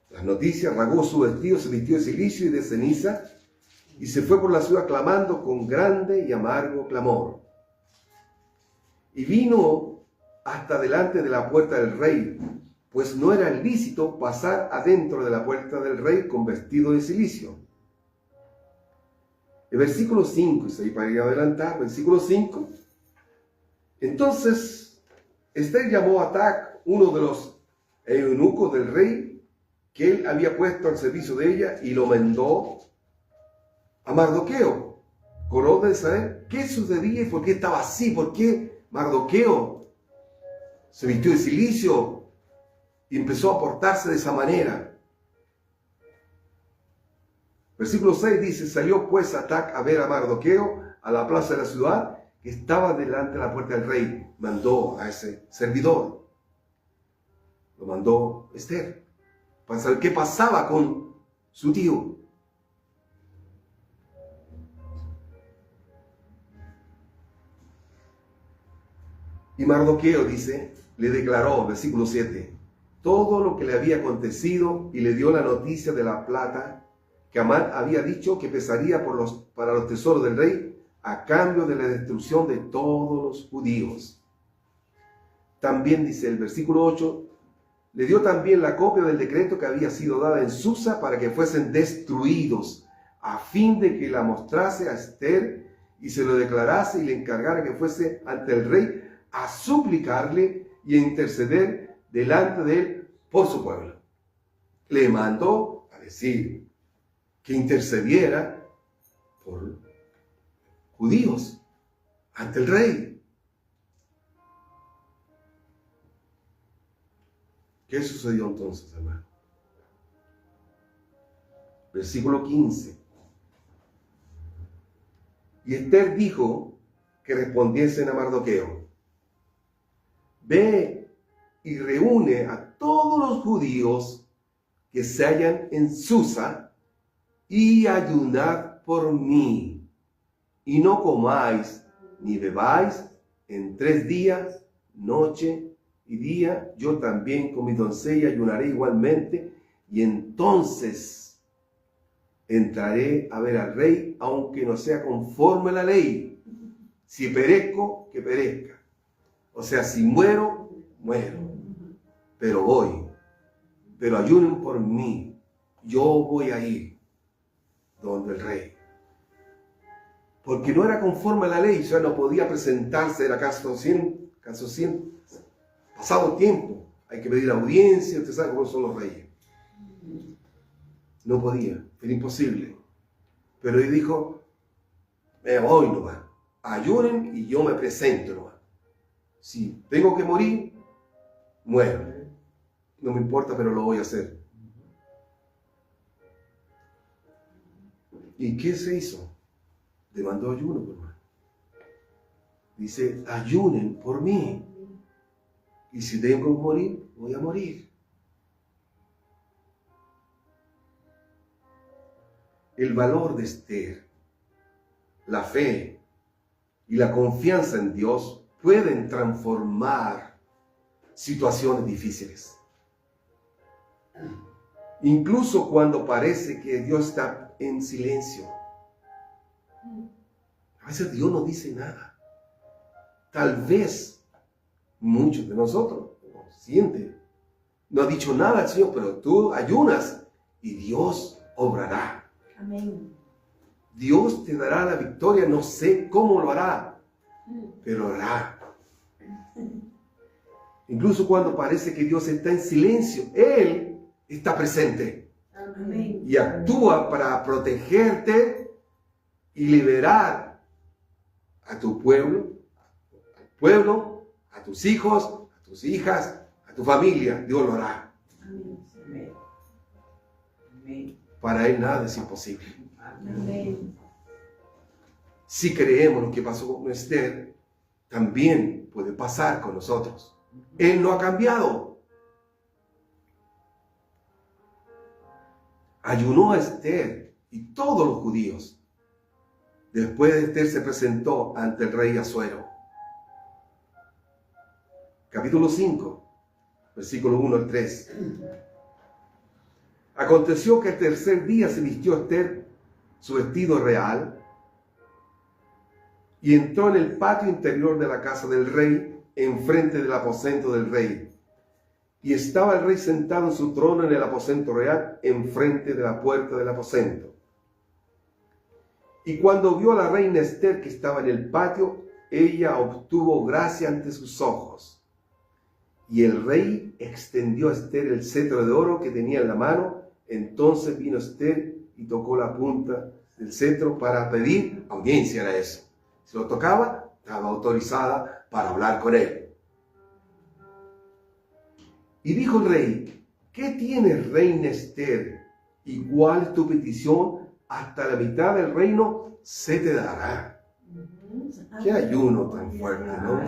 las noticias, rasgó su vestido, se vistió de silicio y de ceniza, y se fue por la ciudad clamando con grande y amargo clamor. Y vino hasta delante de la puerta del rey, pues no era lícito pasar adentro de la puerta del rey con vestido de silicio. El versículo 5, y para ir a adelantar, versículo 5. Entonces Esther llamó a Atac, uno de los eunucos del rey, que él había puesto al servicio de ella, y lo mandó a Mardoqueo, con orden de saber qué sucedía y por qué estaba así, por qué Mardoqueo se vistió de silicio y empezó a portarse de esa manera. Versículo 6 dice, salió pues Atac a ver a Mardoqueo a la plaza de la ciudad, que estaba delante de la puerta del rey. Mandó a ese servidor, lo mandó Esther, para saber qué pasaba con su tío. Y Mardoqueo, dice, le declaró, versículo 7, todo lo que le había acontecido, y le dio la noticia de la plata que Amán había dicho que pesaría para los tesoros del rey, a cambio de la destrucción de todos los judíos. También dice el versículo 8, le dio también la copia del decreto que había sido dada en Susa para que fuesen destruidos, a fin de que la mostrase a Esther y se lo declarase y le encargara que fuese ante el rey a suplicarle y a interceder delante de él por su pueblo. Le mandó a decir que intercediera por judíos ante el rey. ¿Qué sucedió entonces, hermano? Versículo 15. Y Ester dijo que respondiesen a Mardoqueo: ve y reúne a todos los judíos que se hallan en Susa y ayunad por mí, y no comáis ni bebáis en 3 días, noche y día. Yo también con mi doncella ayunaré igualmente, y entonces entraré a ver al rey, aunque no sea conforme a la ley. Si perezco, que perezca. O sea, si muero, muero. Pero voy. Pero ayunen por mí. Yo voy a ir donde el rey. Porque no era conforme a la ley, ya no podía presentarse, era caso 100, pasado tiempo. Hay que pedir audiencia, usted sabe cómo son los reyes. No podía, era imposible. Pero él dijo: me voy nomás, ayunen y yo me presento nomás. Si tengo que morir, muero. No me importa, pero lo voy a hacer. ¿Y qué se hizo? Demandó ayuno, hermano. Dice: ayunen por mí. Y si tengo que morir, voy a morir. El valor de Ester, la fe y la confianza en Dios pueden transformar situaciones difíciles. Incluso cuando parece que Dios está en silencio. A veces Dios no dice nada. Tal vez muchos de nosotros sienten, no ha dicho nada el Señor, pero tú ayunas y Dios obrará. Amén. Dios te dará la victoria, no sé cómo lo hará, pero lo hará. Incluso cuando parece que Dios está en silencio, Él está presente. Amén. Y actúa para protegerte y liberar a tu pueblo, a tus hijos, a tus hijas, a tu familia. Dios lo hará. Amén. Amén. Para Él nada es imposible. Amén. Si creemos lo que pasó con Ester, también puede pasar con nosotros. Él no ha cambiado. Ayunó a Ester y todos los judíos. Después de Ester se presentó ante el rey Asuero. Capítulo 5, versículo 1 al 3. Aconteció que el tercer día se vistió Ester su vestido real y entró en el patio interior de la casa del rey, enfrente del aposento del rey. Y estaba el rey sentado en su trono en el aposento real, enfrente de la puerta del aposento. Y cuando vio a la reina Ester que estaba en el patio, ella obtuvo gracia ante sus ojos. Y el rey extendió a Ester el cetro de oro que tenía en la mano. Entonces vino Ester y tocó la punta del cetro para pedir audiencia. Era eso. Si lo tocaba, estaba autorizada para hablar con él. Y dijo el rey: ¿qué tienes, reina Ester? ¿Y cuál es tu petición? Hasta la mitad del reino se te dará. Qué ayuno tan fuerte, ¿no?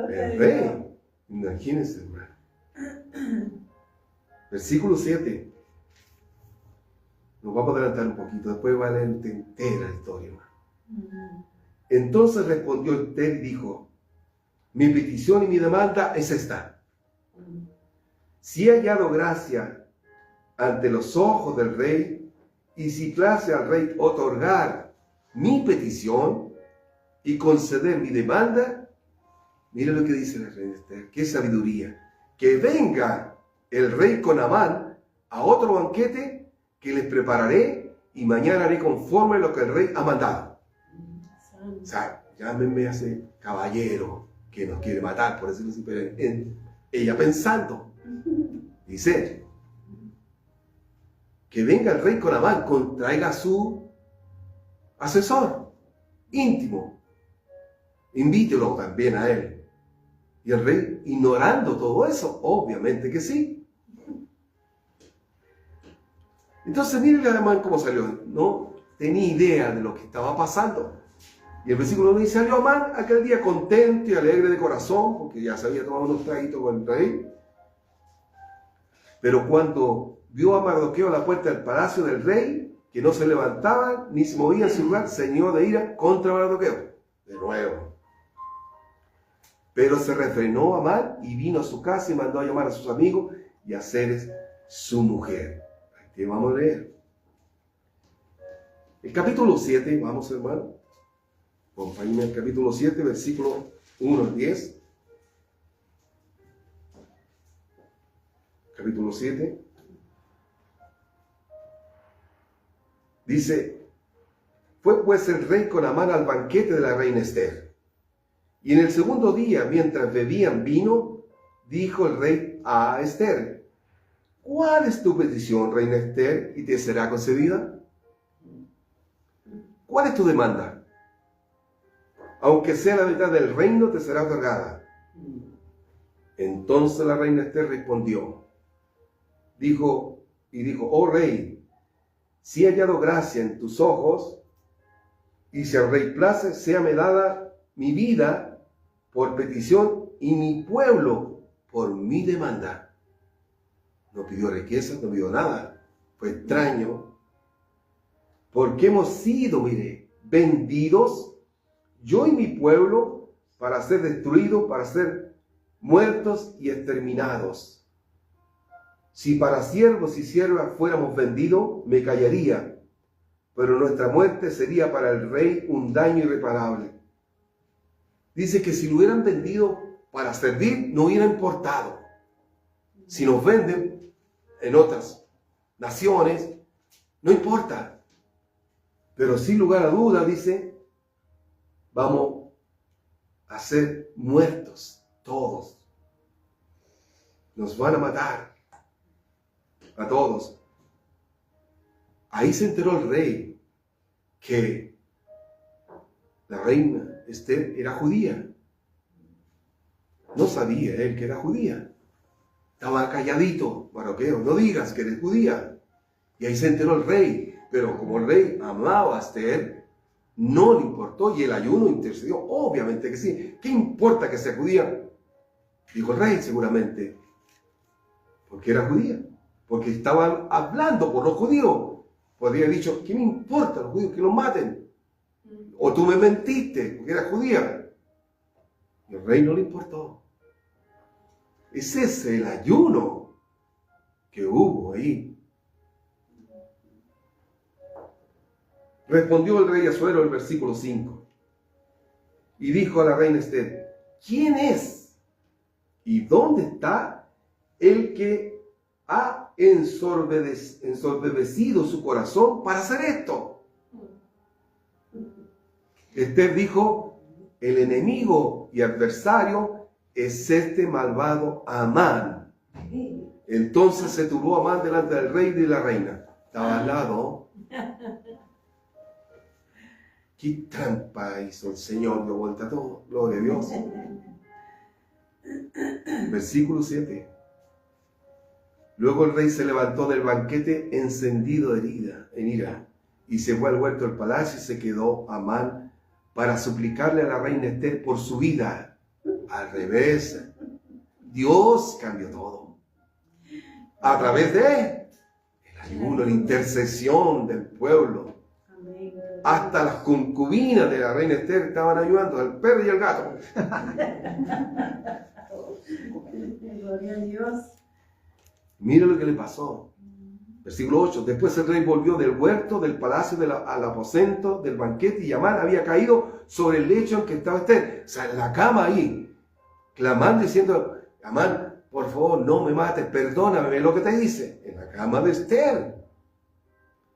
El rey, imagínense, hermano. Versículo 7. Nos vamos a adelantar un poquito, después va a leer entera la historia, hermano. Entonces respondió Ester y dijo: mi petición y mi demanda es esta. Si he hallado gracia ante los ojos del rey, y si place al rey otorgar mi petición y conceder mi demanda, mira lo que dice la reina Ester, qué sabiduría. Que venga el rey con Amán a otro banquete que les prepararé, y mañana haré conforme a lo que el rey ha mandado. O sea, llámenme a ese caballero que nos quiere matar, por decirlo así, pero ella pensando, dice: que venga el rey con Amán, traiga a su asesor íntimo, invítelo también a él. Y el rey, ignorando todo eso, obviamente que sí. Entonces, miren a Amán cómo salió. No tenía idea de lo que estaba pasando. Y el versículo 1 dice: salió Amán aquel día contento y alegre de corazón, porque ya se había tomado unos traguitos con el rey. Pero cuando vio a Mardoqueo a la puerta del palacio del rey, que no se levantaba ni se movía en su lugar, se llenó de ira contra Mardoqueo. De nuevo. Pero se refrenó Amán y vino a su casa y mandó a llamar a sus amigos y a Zeres, su mujer. Aquí vamos a leer. El capítulo 7, vamos hermano. Acompáñenme al capítulo 7, versículo 1 al 10. Capítulo 7. Dice: fue pues el rey con Amán al banquete de la reina Ester. Y en el segundo día, mientras bebían vino, dijo el rey a Ester: ¿cuál es tu petición, reina Ester, y te será concedida? ¿Cuál es tu demanda? Aunque sea la mitad del reino, te será otorgada. Entonces la reina Ester respondió, dijo, oh rey, si he hallado gracia en tus ojos, y si al rey place, séame dada mi vida por petición y mi pueblo por mi demanda. No pidió riqueza, no pidió nada. Fue extraño. Porque hemos sido, mire, vendidos, yo y mi pueblo, para ser destruidos, para ser muertos y exterminados. Si para siervos y siervas fuéramos vendidos, me callaría, pero nuestra muerte sería para el rey un daño irreparable. Dice que si lo hubieran vendido para servir, no hubiera importado. Si nos venden en otras naciones, no importa. Pero sin lugar a duda, dice, vamos a ser muertos todos. Nos van a matar a todos. Ahí se enteró el rey que la reina Ester era judía. No sabía él que era judía. Estaba calladito, Mardoqueo, no digas que eres judía. Y ahí se enteró el rey. Pero como el rey amaba a Ester, no le importó y el ayuno intercedió. Obviamente que sí. ¿Qué importa que sea judía? Dijo el rey seguramente. Porque era judía. Porque estaban hablando por los judíos. Podría haber dicho, ¿qué me importa los judíos que los maten? O tú me mentiste porque eras judía. Y al rey no le importó. Ese es el ayuno que hubo ahí. Respondió el rey Asuero, el versículo 5. Y dijo a la reina Ester, ¿quién es? ¿Y dónde está el que ha ensoberbecido su corazón para hacer esto? Ester dijo, el enemigo y adversario es este malvado Amán. Entonces se turbó Amán delante del rey y de la reina. Estaba al lado. Qué trampa hizo el Señor, de vuelta a todo. Gloria a Dios. Versículo 7. Luego el rey se levantó del banquete encendido en ira, y se fue al huerto del palacio y se quedó Amán para suplicarle a la reina Ester por su vida. Al revés, Dios cambió todo. A través de el ayuno, la intercesión del pueblo. Hasta las concubinas de la reina Ester estaban ayudando, al perro y al gato. Gloria a Dios. Mira lo que le pasó. Versículo 8. Después el rey volvió del huerto, del palacio, al aposento, del banquete, y Amán había caído sobre el lecho en que estaba Ester. O sea, en la cama ahí, clamando, diciendo, Amán, por favor, no me mates, perdóname, ve lo que te hice. En la cama de Ester.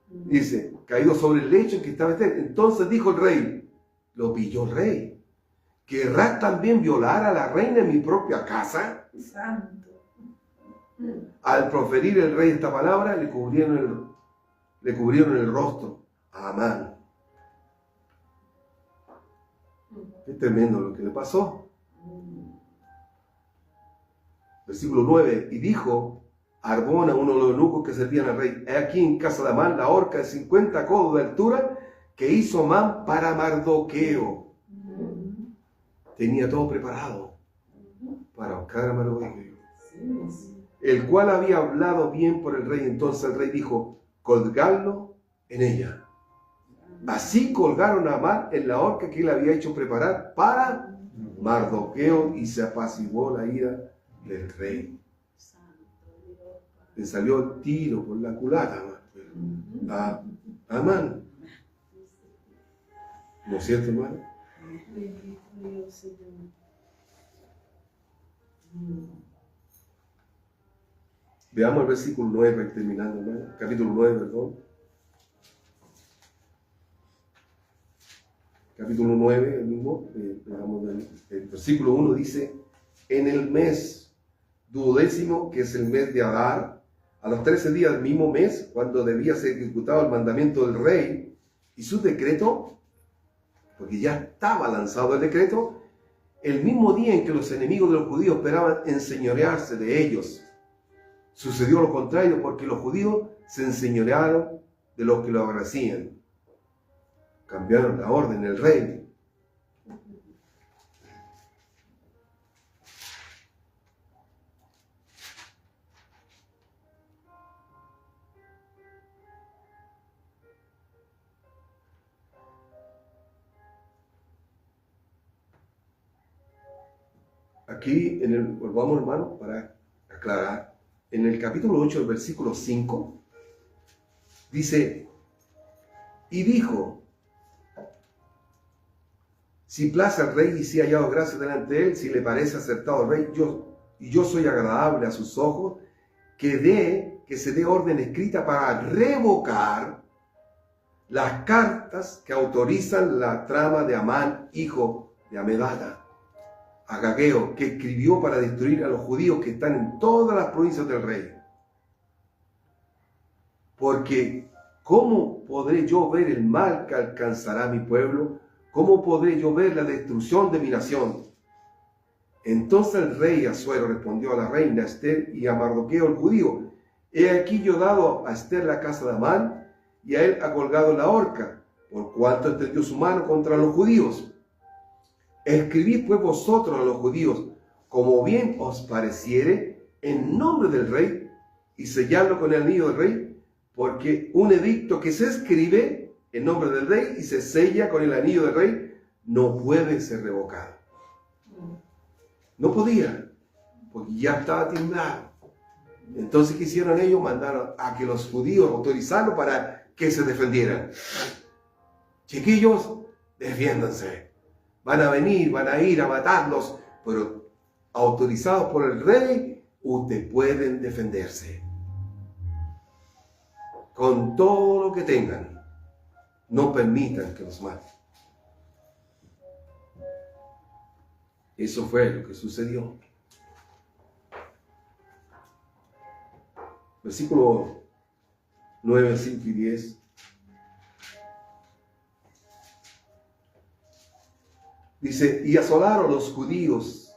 Dice, caído sobre el lecho en que estaba Ester. Entonces dijo el rey, lo pilló el rey, ¿querrás también violar a la reina en mi propia casa? Santo. Al proferir el rey esta palabra, le cubrieron le cubrieron el rostro a Amán. Qué tremendo lo que le pasó. Versículo 9. Y dijo Arbona, uno de los eunucos que servían al rey: he aquí en casa de Amán la horca de 50 codos de altura que hizo Amán para Mardoqueo. Tenía todo preparado para ahorcar a Mardoqueo, el cual había hablado bien por el rey. Entonces el rey dijo: colgadlo en ella. Así colgaron a Amán en la horca que él había hecho preparar para Mardoqueo, y se apaciguó la ira del rey. Le salió el tiro por la culata a Amán. ¿No es cierto, hermano? Veamos el versículo 9, terminando, hermano. Capítulo 9, perdón. Capítulo 9, el mismo. Veamos el versículo 1 dice: en el mes 12º, que es el mes de Adar, a los 13 días del mismo mes, cuando debía ser ejecutado el mandamiento del rey y su decreto, porque ya estaba lanzado el decreto, el mismo día en que los enemigos de los judíos esperaban enseñorearse de ellos, sucedió lo contrario, porque los judíos se enseñorearon de los que lo aborrecían. Cambiaron la orden del rey. Aquí, volvamos, hermano, para aclarar. En el capítulo 8, el versículo 5, dice: y dijo: si place al rey y si ha hallado gracia delante de él, si le parece acertado al rey, yo soy agradable a sus ojos, que se dé orden escrita para revocar las cartas que autorizan la trama de Amán, hijo de Amedata, Agageo, que escribió para destruir a los judíos que están en todas las provincias del rey. Porque ¿cómo podré yo ver el mal que alcanzará mi pueblo? ¿Cómo podré yo ver la destrucción de mi nación? Entonces el rey Asuero respondió a la reina Esther y a Mardoqueo el judío: he aquí yo dado a Esther la casa de Amán, y a él ha colgado en la horca, por cuanto extendió su mano contra los judíos. Escribid pues vosotros a los judíos, como bien os pareciere, en nombre del rey, y selladlo con el anillo del rey, porque un edicto que se escribe en nombre del rey y se sella con el anillo del rey no puede ser revocado. No podía, porque ya estaba timbrado. Entonces, ¿qué hicieron ellos? Mandaron a que los judíos autorizaron para que se defendieran. Chiquillos, defiéndanse. Van a venir, van a ir a matarlos, pero autorizados por el rey, ustedes pueden defenderse. Con todo lo que tengan, no permitan que los maten. Eso fue lo que sucedió. Versículo 9, 5 y 10. Dice: y asolaron los judíos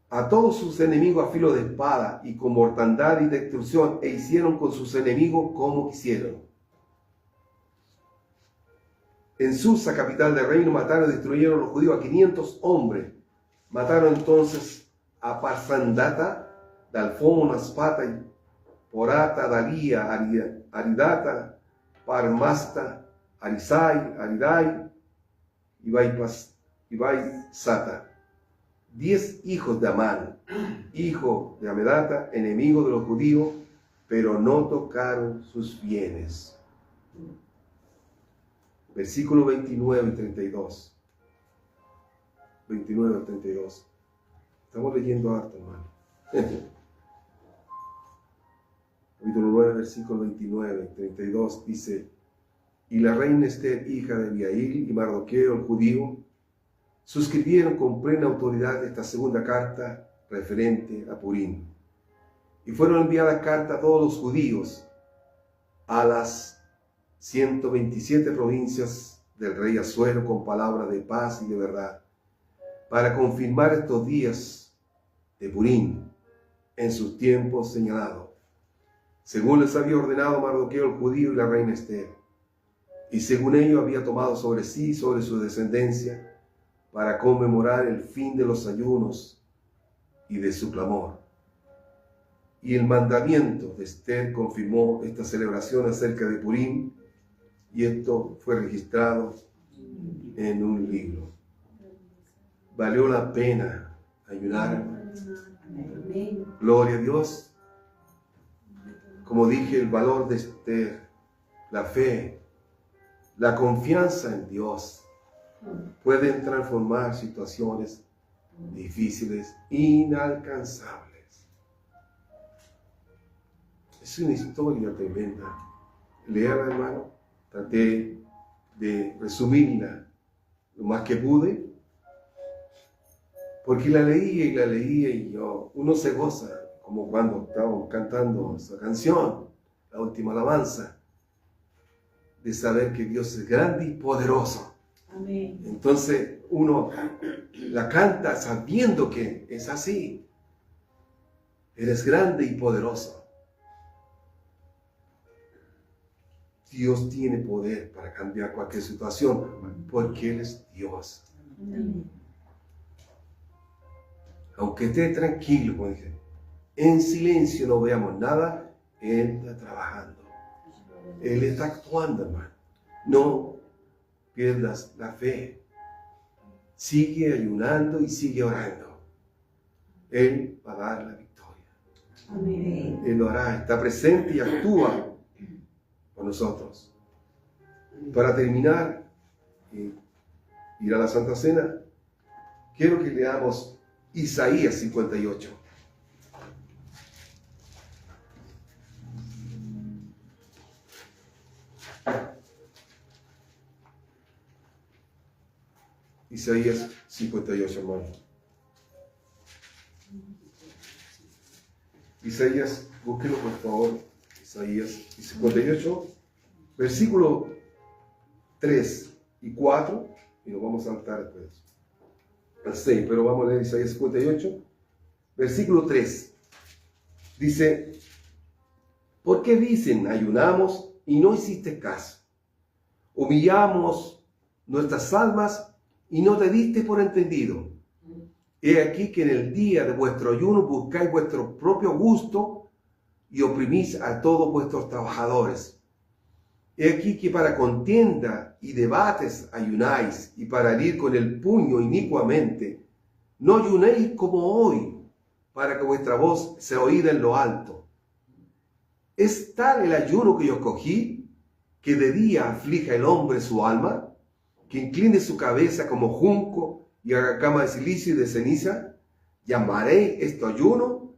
a todos sus enemigos a filo de espada y con mortandad y destrucción, e hicieron con sus enemigos como quisieron. En Susa, capital del reino, mataron y destruyeron los judíos a 500 hombres. Mataron entonces a Parsandata, Dalfón, Aspata, Porata, Dalía, Aridata, Parmasta, Arisai, Aridai, Ibai Sata. 10 hijos de Amán, hijo de Amedata, enemigo de los judíos, pero no tocaron sus bienes. Versículo 29 y 32. 29 al 32. Estamos leyendo harto, hermano. Capítulo 9, versículo 29 y 32 dice: y la reina Esther, hija de Abihail, y Mardoqueo, el judío, suscribieron con plena autoridad esta segunda carta referente a Purim. Y fueron enviadas cartas a todos los judíos, a las 127 provincias del rey Asuero con palabras de paz y de verdad, para confirmar estos días de Purim en sus tiempos señalados, según les había ordenado Mardoqueo el judío y la reina Esther, y según ello había tomado sobre sí y sobre su descendencia, para conmemorar el fin de los ayunos y de su clamor. Y el mandamiento de Esther confirmó esta celebración acerca de Purim, y esto fue registrado en un libro. Valió la pena ayunar. Gloria a Dios. Como dije, el valor de Esther, la fe, la confianza en Dios pueden transformar situaciones difíciles, inalcanzables. Es una historia tremenda. Léala, hermano. Traté de resumirla lo más que pude, porque la leía y uno se goza, como cuando estábamos cantando esa canción, la última alabanza, de saber que Dios es grande y poderoso. Amén. Entonces uno la canta sabiendo que es así. Eres grande y poderoso. Dios tiene poder para cambiar cualquier situación, porque Él es Dios. Amén. Aunque esté tranquilo, como dije, en silencio no veamos nada, Él está trabajando. Él está actuando, hermano. No pierdas la fe. Sigue ayunando y sigue orando. Él va a dar la victoria. Amén. Él lo hará, está presente y actúa con nosotros. Para terminar y ir a la Santa Cena, quiero que leamos Isaías 58. Isaías 58, hermano. Isaías, búsquelo por favor. Isaías 58, versículo 3 y 4, y nos vamos a saltar después al 6, pero vamos a leer Isaías 58, versículo 3. Dice: ¿por qué dicen ayunamos y no hiciste caso? Humillamos nuestras almas y no te diste por entendido. He aquí que en el día de vuestro ayuno buscáis vuestro propio gusto y oprimís a todos vuestros trabajadores. He aquí que para contienda y debates ayunáis, y para herir con el puño inicuamente. No ayunéis como hoy, para que vuestra voz sea oída en lo alto. ¿Es tal el ayuno que yo escogí, que de día aflija el hombre su alma, que incline su cabeza como junco y haga cama de silicio y de ceniza? ¿Llamaré esto ayuno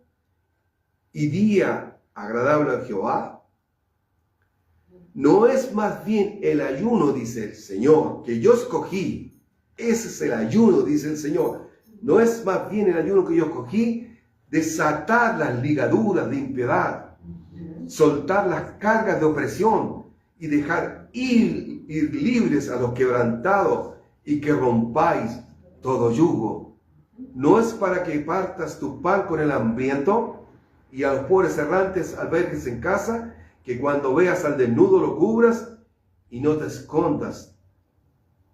y día agradable a Jehová? ¿No es más bien el ayuno, dice el Señor, que yo escogí? Ese es el ayuno, dice el Señor. ¿No es más bien el ayuno que yo escogí? Desatar las ligaduras de impiedad, soltar las cargas de opresión y dejar ir libres a los quebrantados, y que rompáis todo yugo. ¿No es para que partas tu pan con el hambriento y a los pobres errantes albergues en casa, que cuando veas al desnudo lo cubras y no te escondas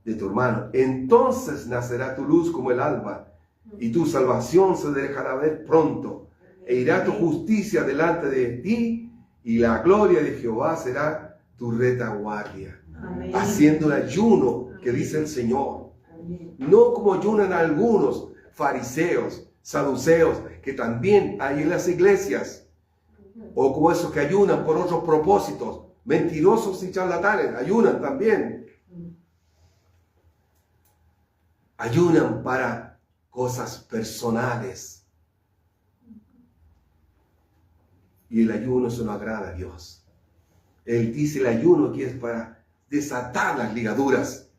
de tu hermano? Entonces nacerá tu luz como el alba, y tu salvación se dejará ver pronto, e irá tu justicia delante de ti, y la gloria de Jehová será tu retaguardia. Amén. Haciendo el ayuno que dice el Señor. No como ayunan algunos fariseos, saduceos, que también hay en las iglesias, o como esos que ayunan por otros propósitos, mentirosos y charlatanes, ayunan también. Ayunan para cosas personales. Y el ayuno eso no agrada a Dios. Él dice el ayuno que es para desatar las ligaduras,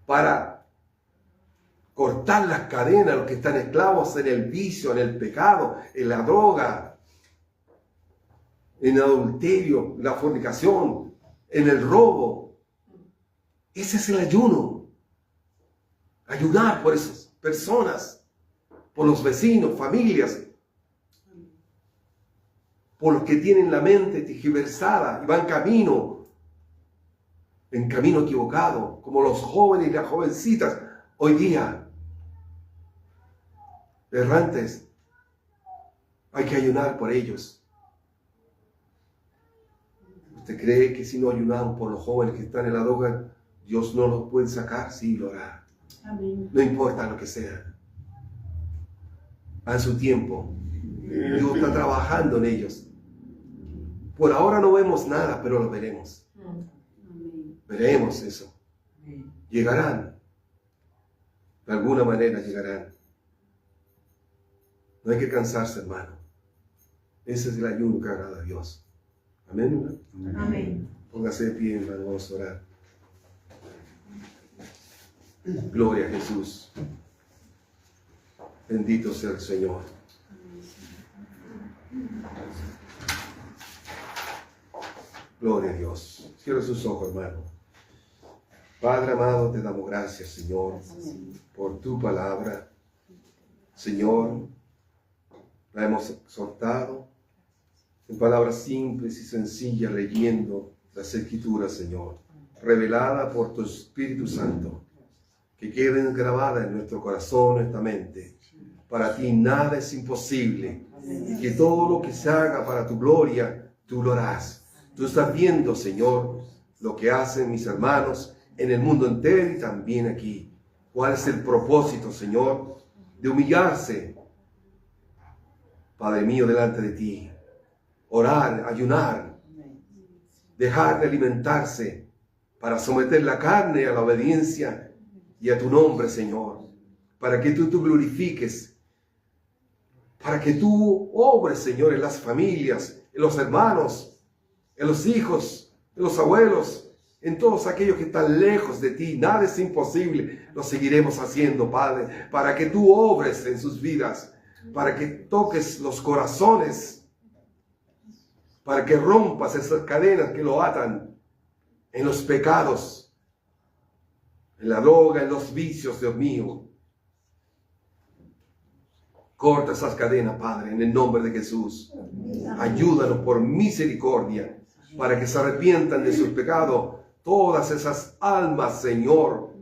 para cortar las cadenas a los que están esclavos en el vicio, en el pecado, en la droga, en el adulterio, en la fornicación, en el robo. Ese es el ayuno. Ayunar por esas personas, por los vecinos, familias, por los que tienen la mente tergiversada y van en camino equivocado, como los jóvenes y las jovencitas hoy día, errantes. Hay que ayunar por ellos. ¿Usted cree que si no ayunamos por los jóvenes que están en la droga, Dios no los puede sacar? Sí, lo hará. Amén. No importa lo que sea. A su tiempo. Dios está trabajando en ellos. Por ahora no vemos nada, pero lo veremos. Amén. Veremos eso. Llegarán. De alguna manera llegarán. No hay que cansarse, hermano. Ese es el ayuno que agrada a Dios. Amén, hermano. Amén. Póngase de pie, hermano. Vamos a orar. Gloria a Jesús. Bendito sea el Señor. Gloria a Dios. Cierra sus ojos, hermano. Padre amado, te damos gracias, Señor, por tu palabra. Señor, la hemos exhortado en palabras simples y sencillas, leyendo las Escrituras, Señor, revelada por tu Espíritu Santo, que queden grabadas en nuestro corazón, en nuestra mente. Para ti nada es imposible, y que todo lo que se haga para tu gloria, tú lo harás. Tú estás viendo, Señor, lo que hacen mis hermanos en el mundo entero y también aquí. ¿Cuál es el propósito, Señor? De humillarse, Padre mío, delante de ti. Orar, ayunar, dejar de alimentarse para someter la carne a la obediencia y a tu nombre, Señor. Para que tú glorifiques, para que tú obres, Señor, en las familias, en los hermanos, en los hijos, en los abuelos, en todos aquellos que están lejos de ti. Nada es imposible. Lo seguiremos haciendo, Padre, para que tú obres en sus vidas, para que toques los corazones, para que rompas esas cadenas que lo atan en los pecados, en la droga, en los vicios, Dios mío. Corta esas cadenas, Padre, en el nombre de Jesús. Ayúdanos por misericordia, para que se arrepientan de sus pecados. Todas esas almas, Señor,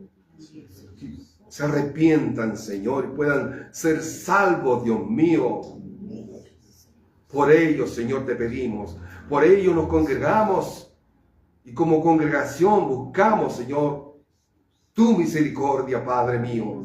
se arrepientan, Señor, y puedan ser salvos, Dios mío. Por ello, Señor, te pedimos. Por ello nos congregamos y como congregación buscamos, Señor, tu misericordia, Padre mío.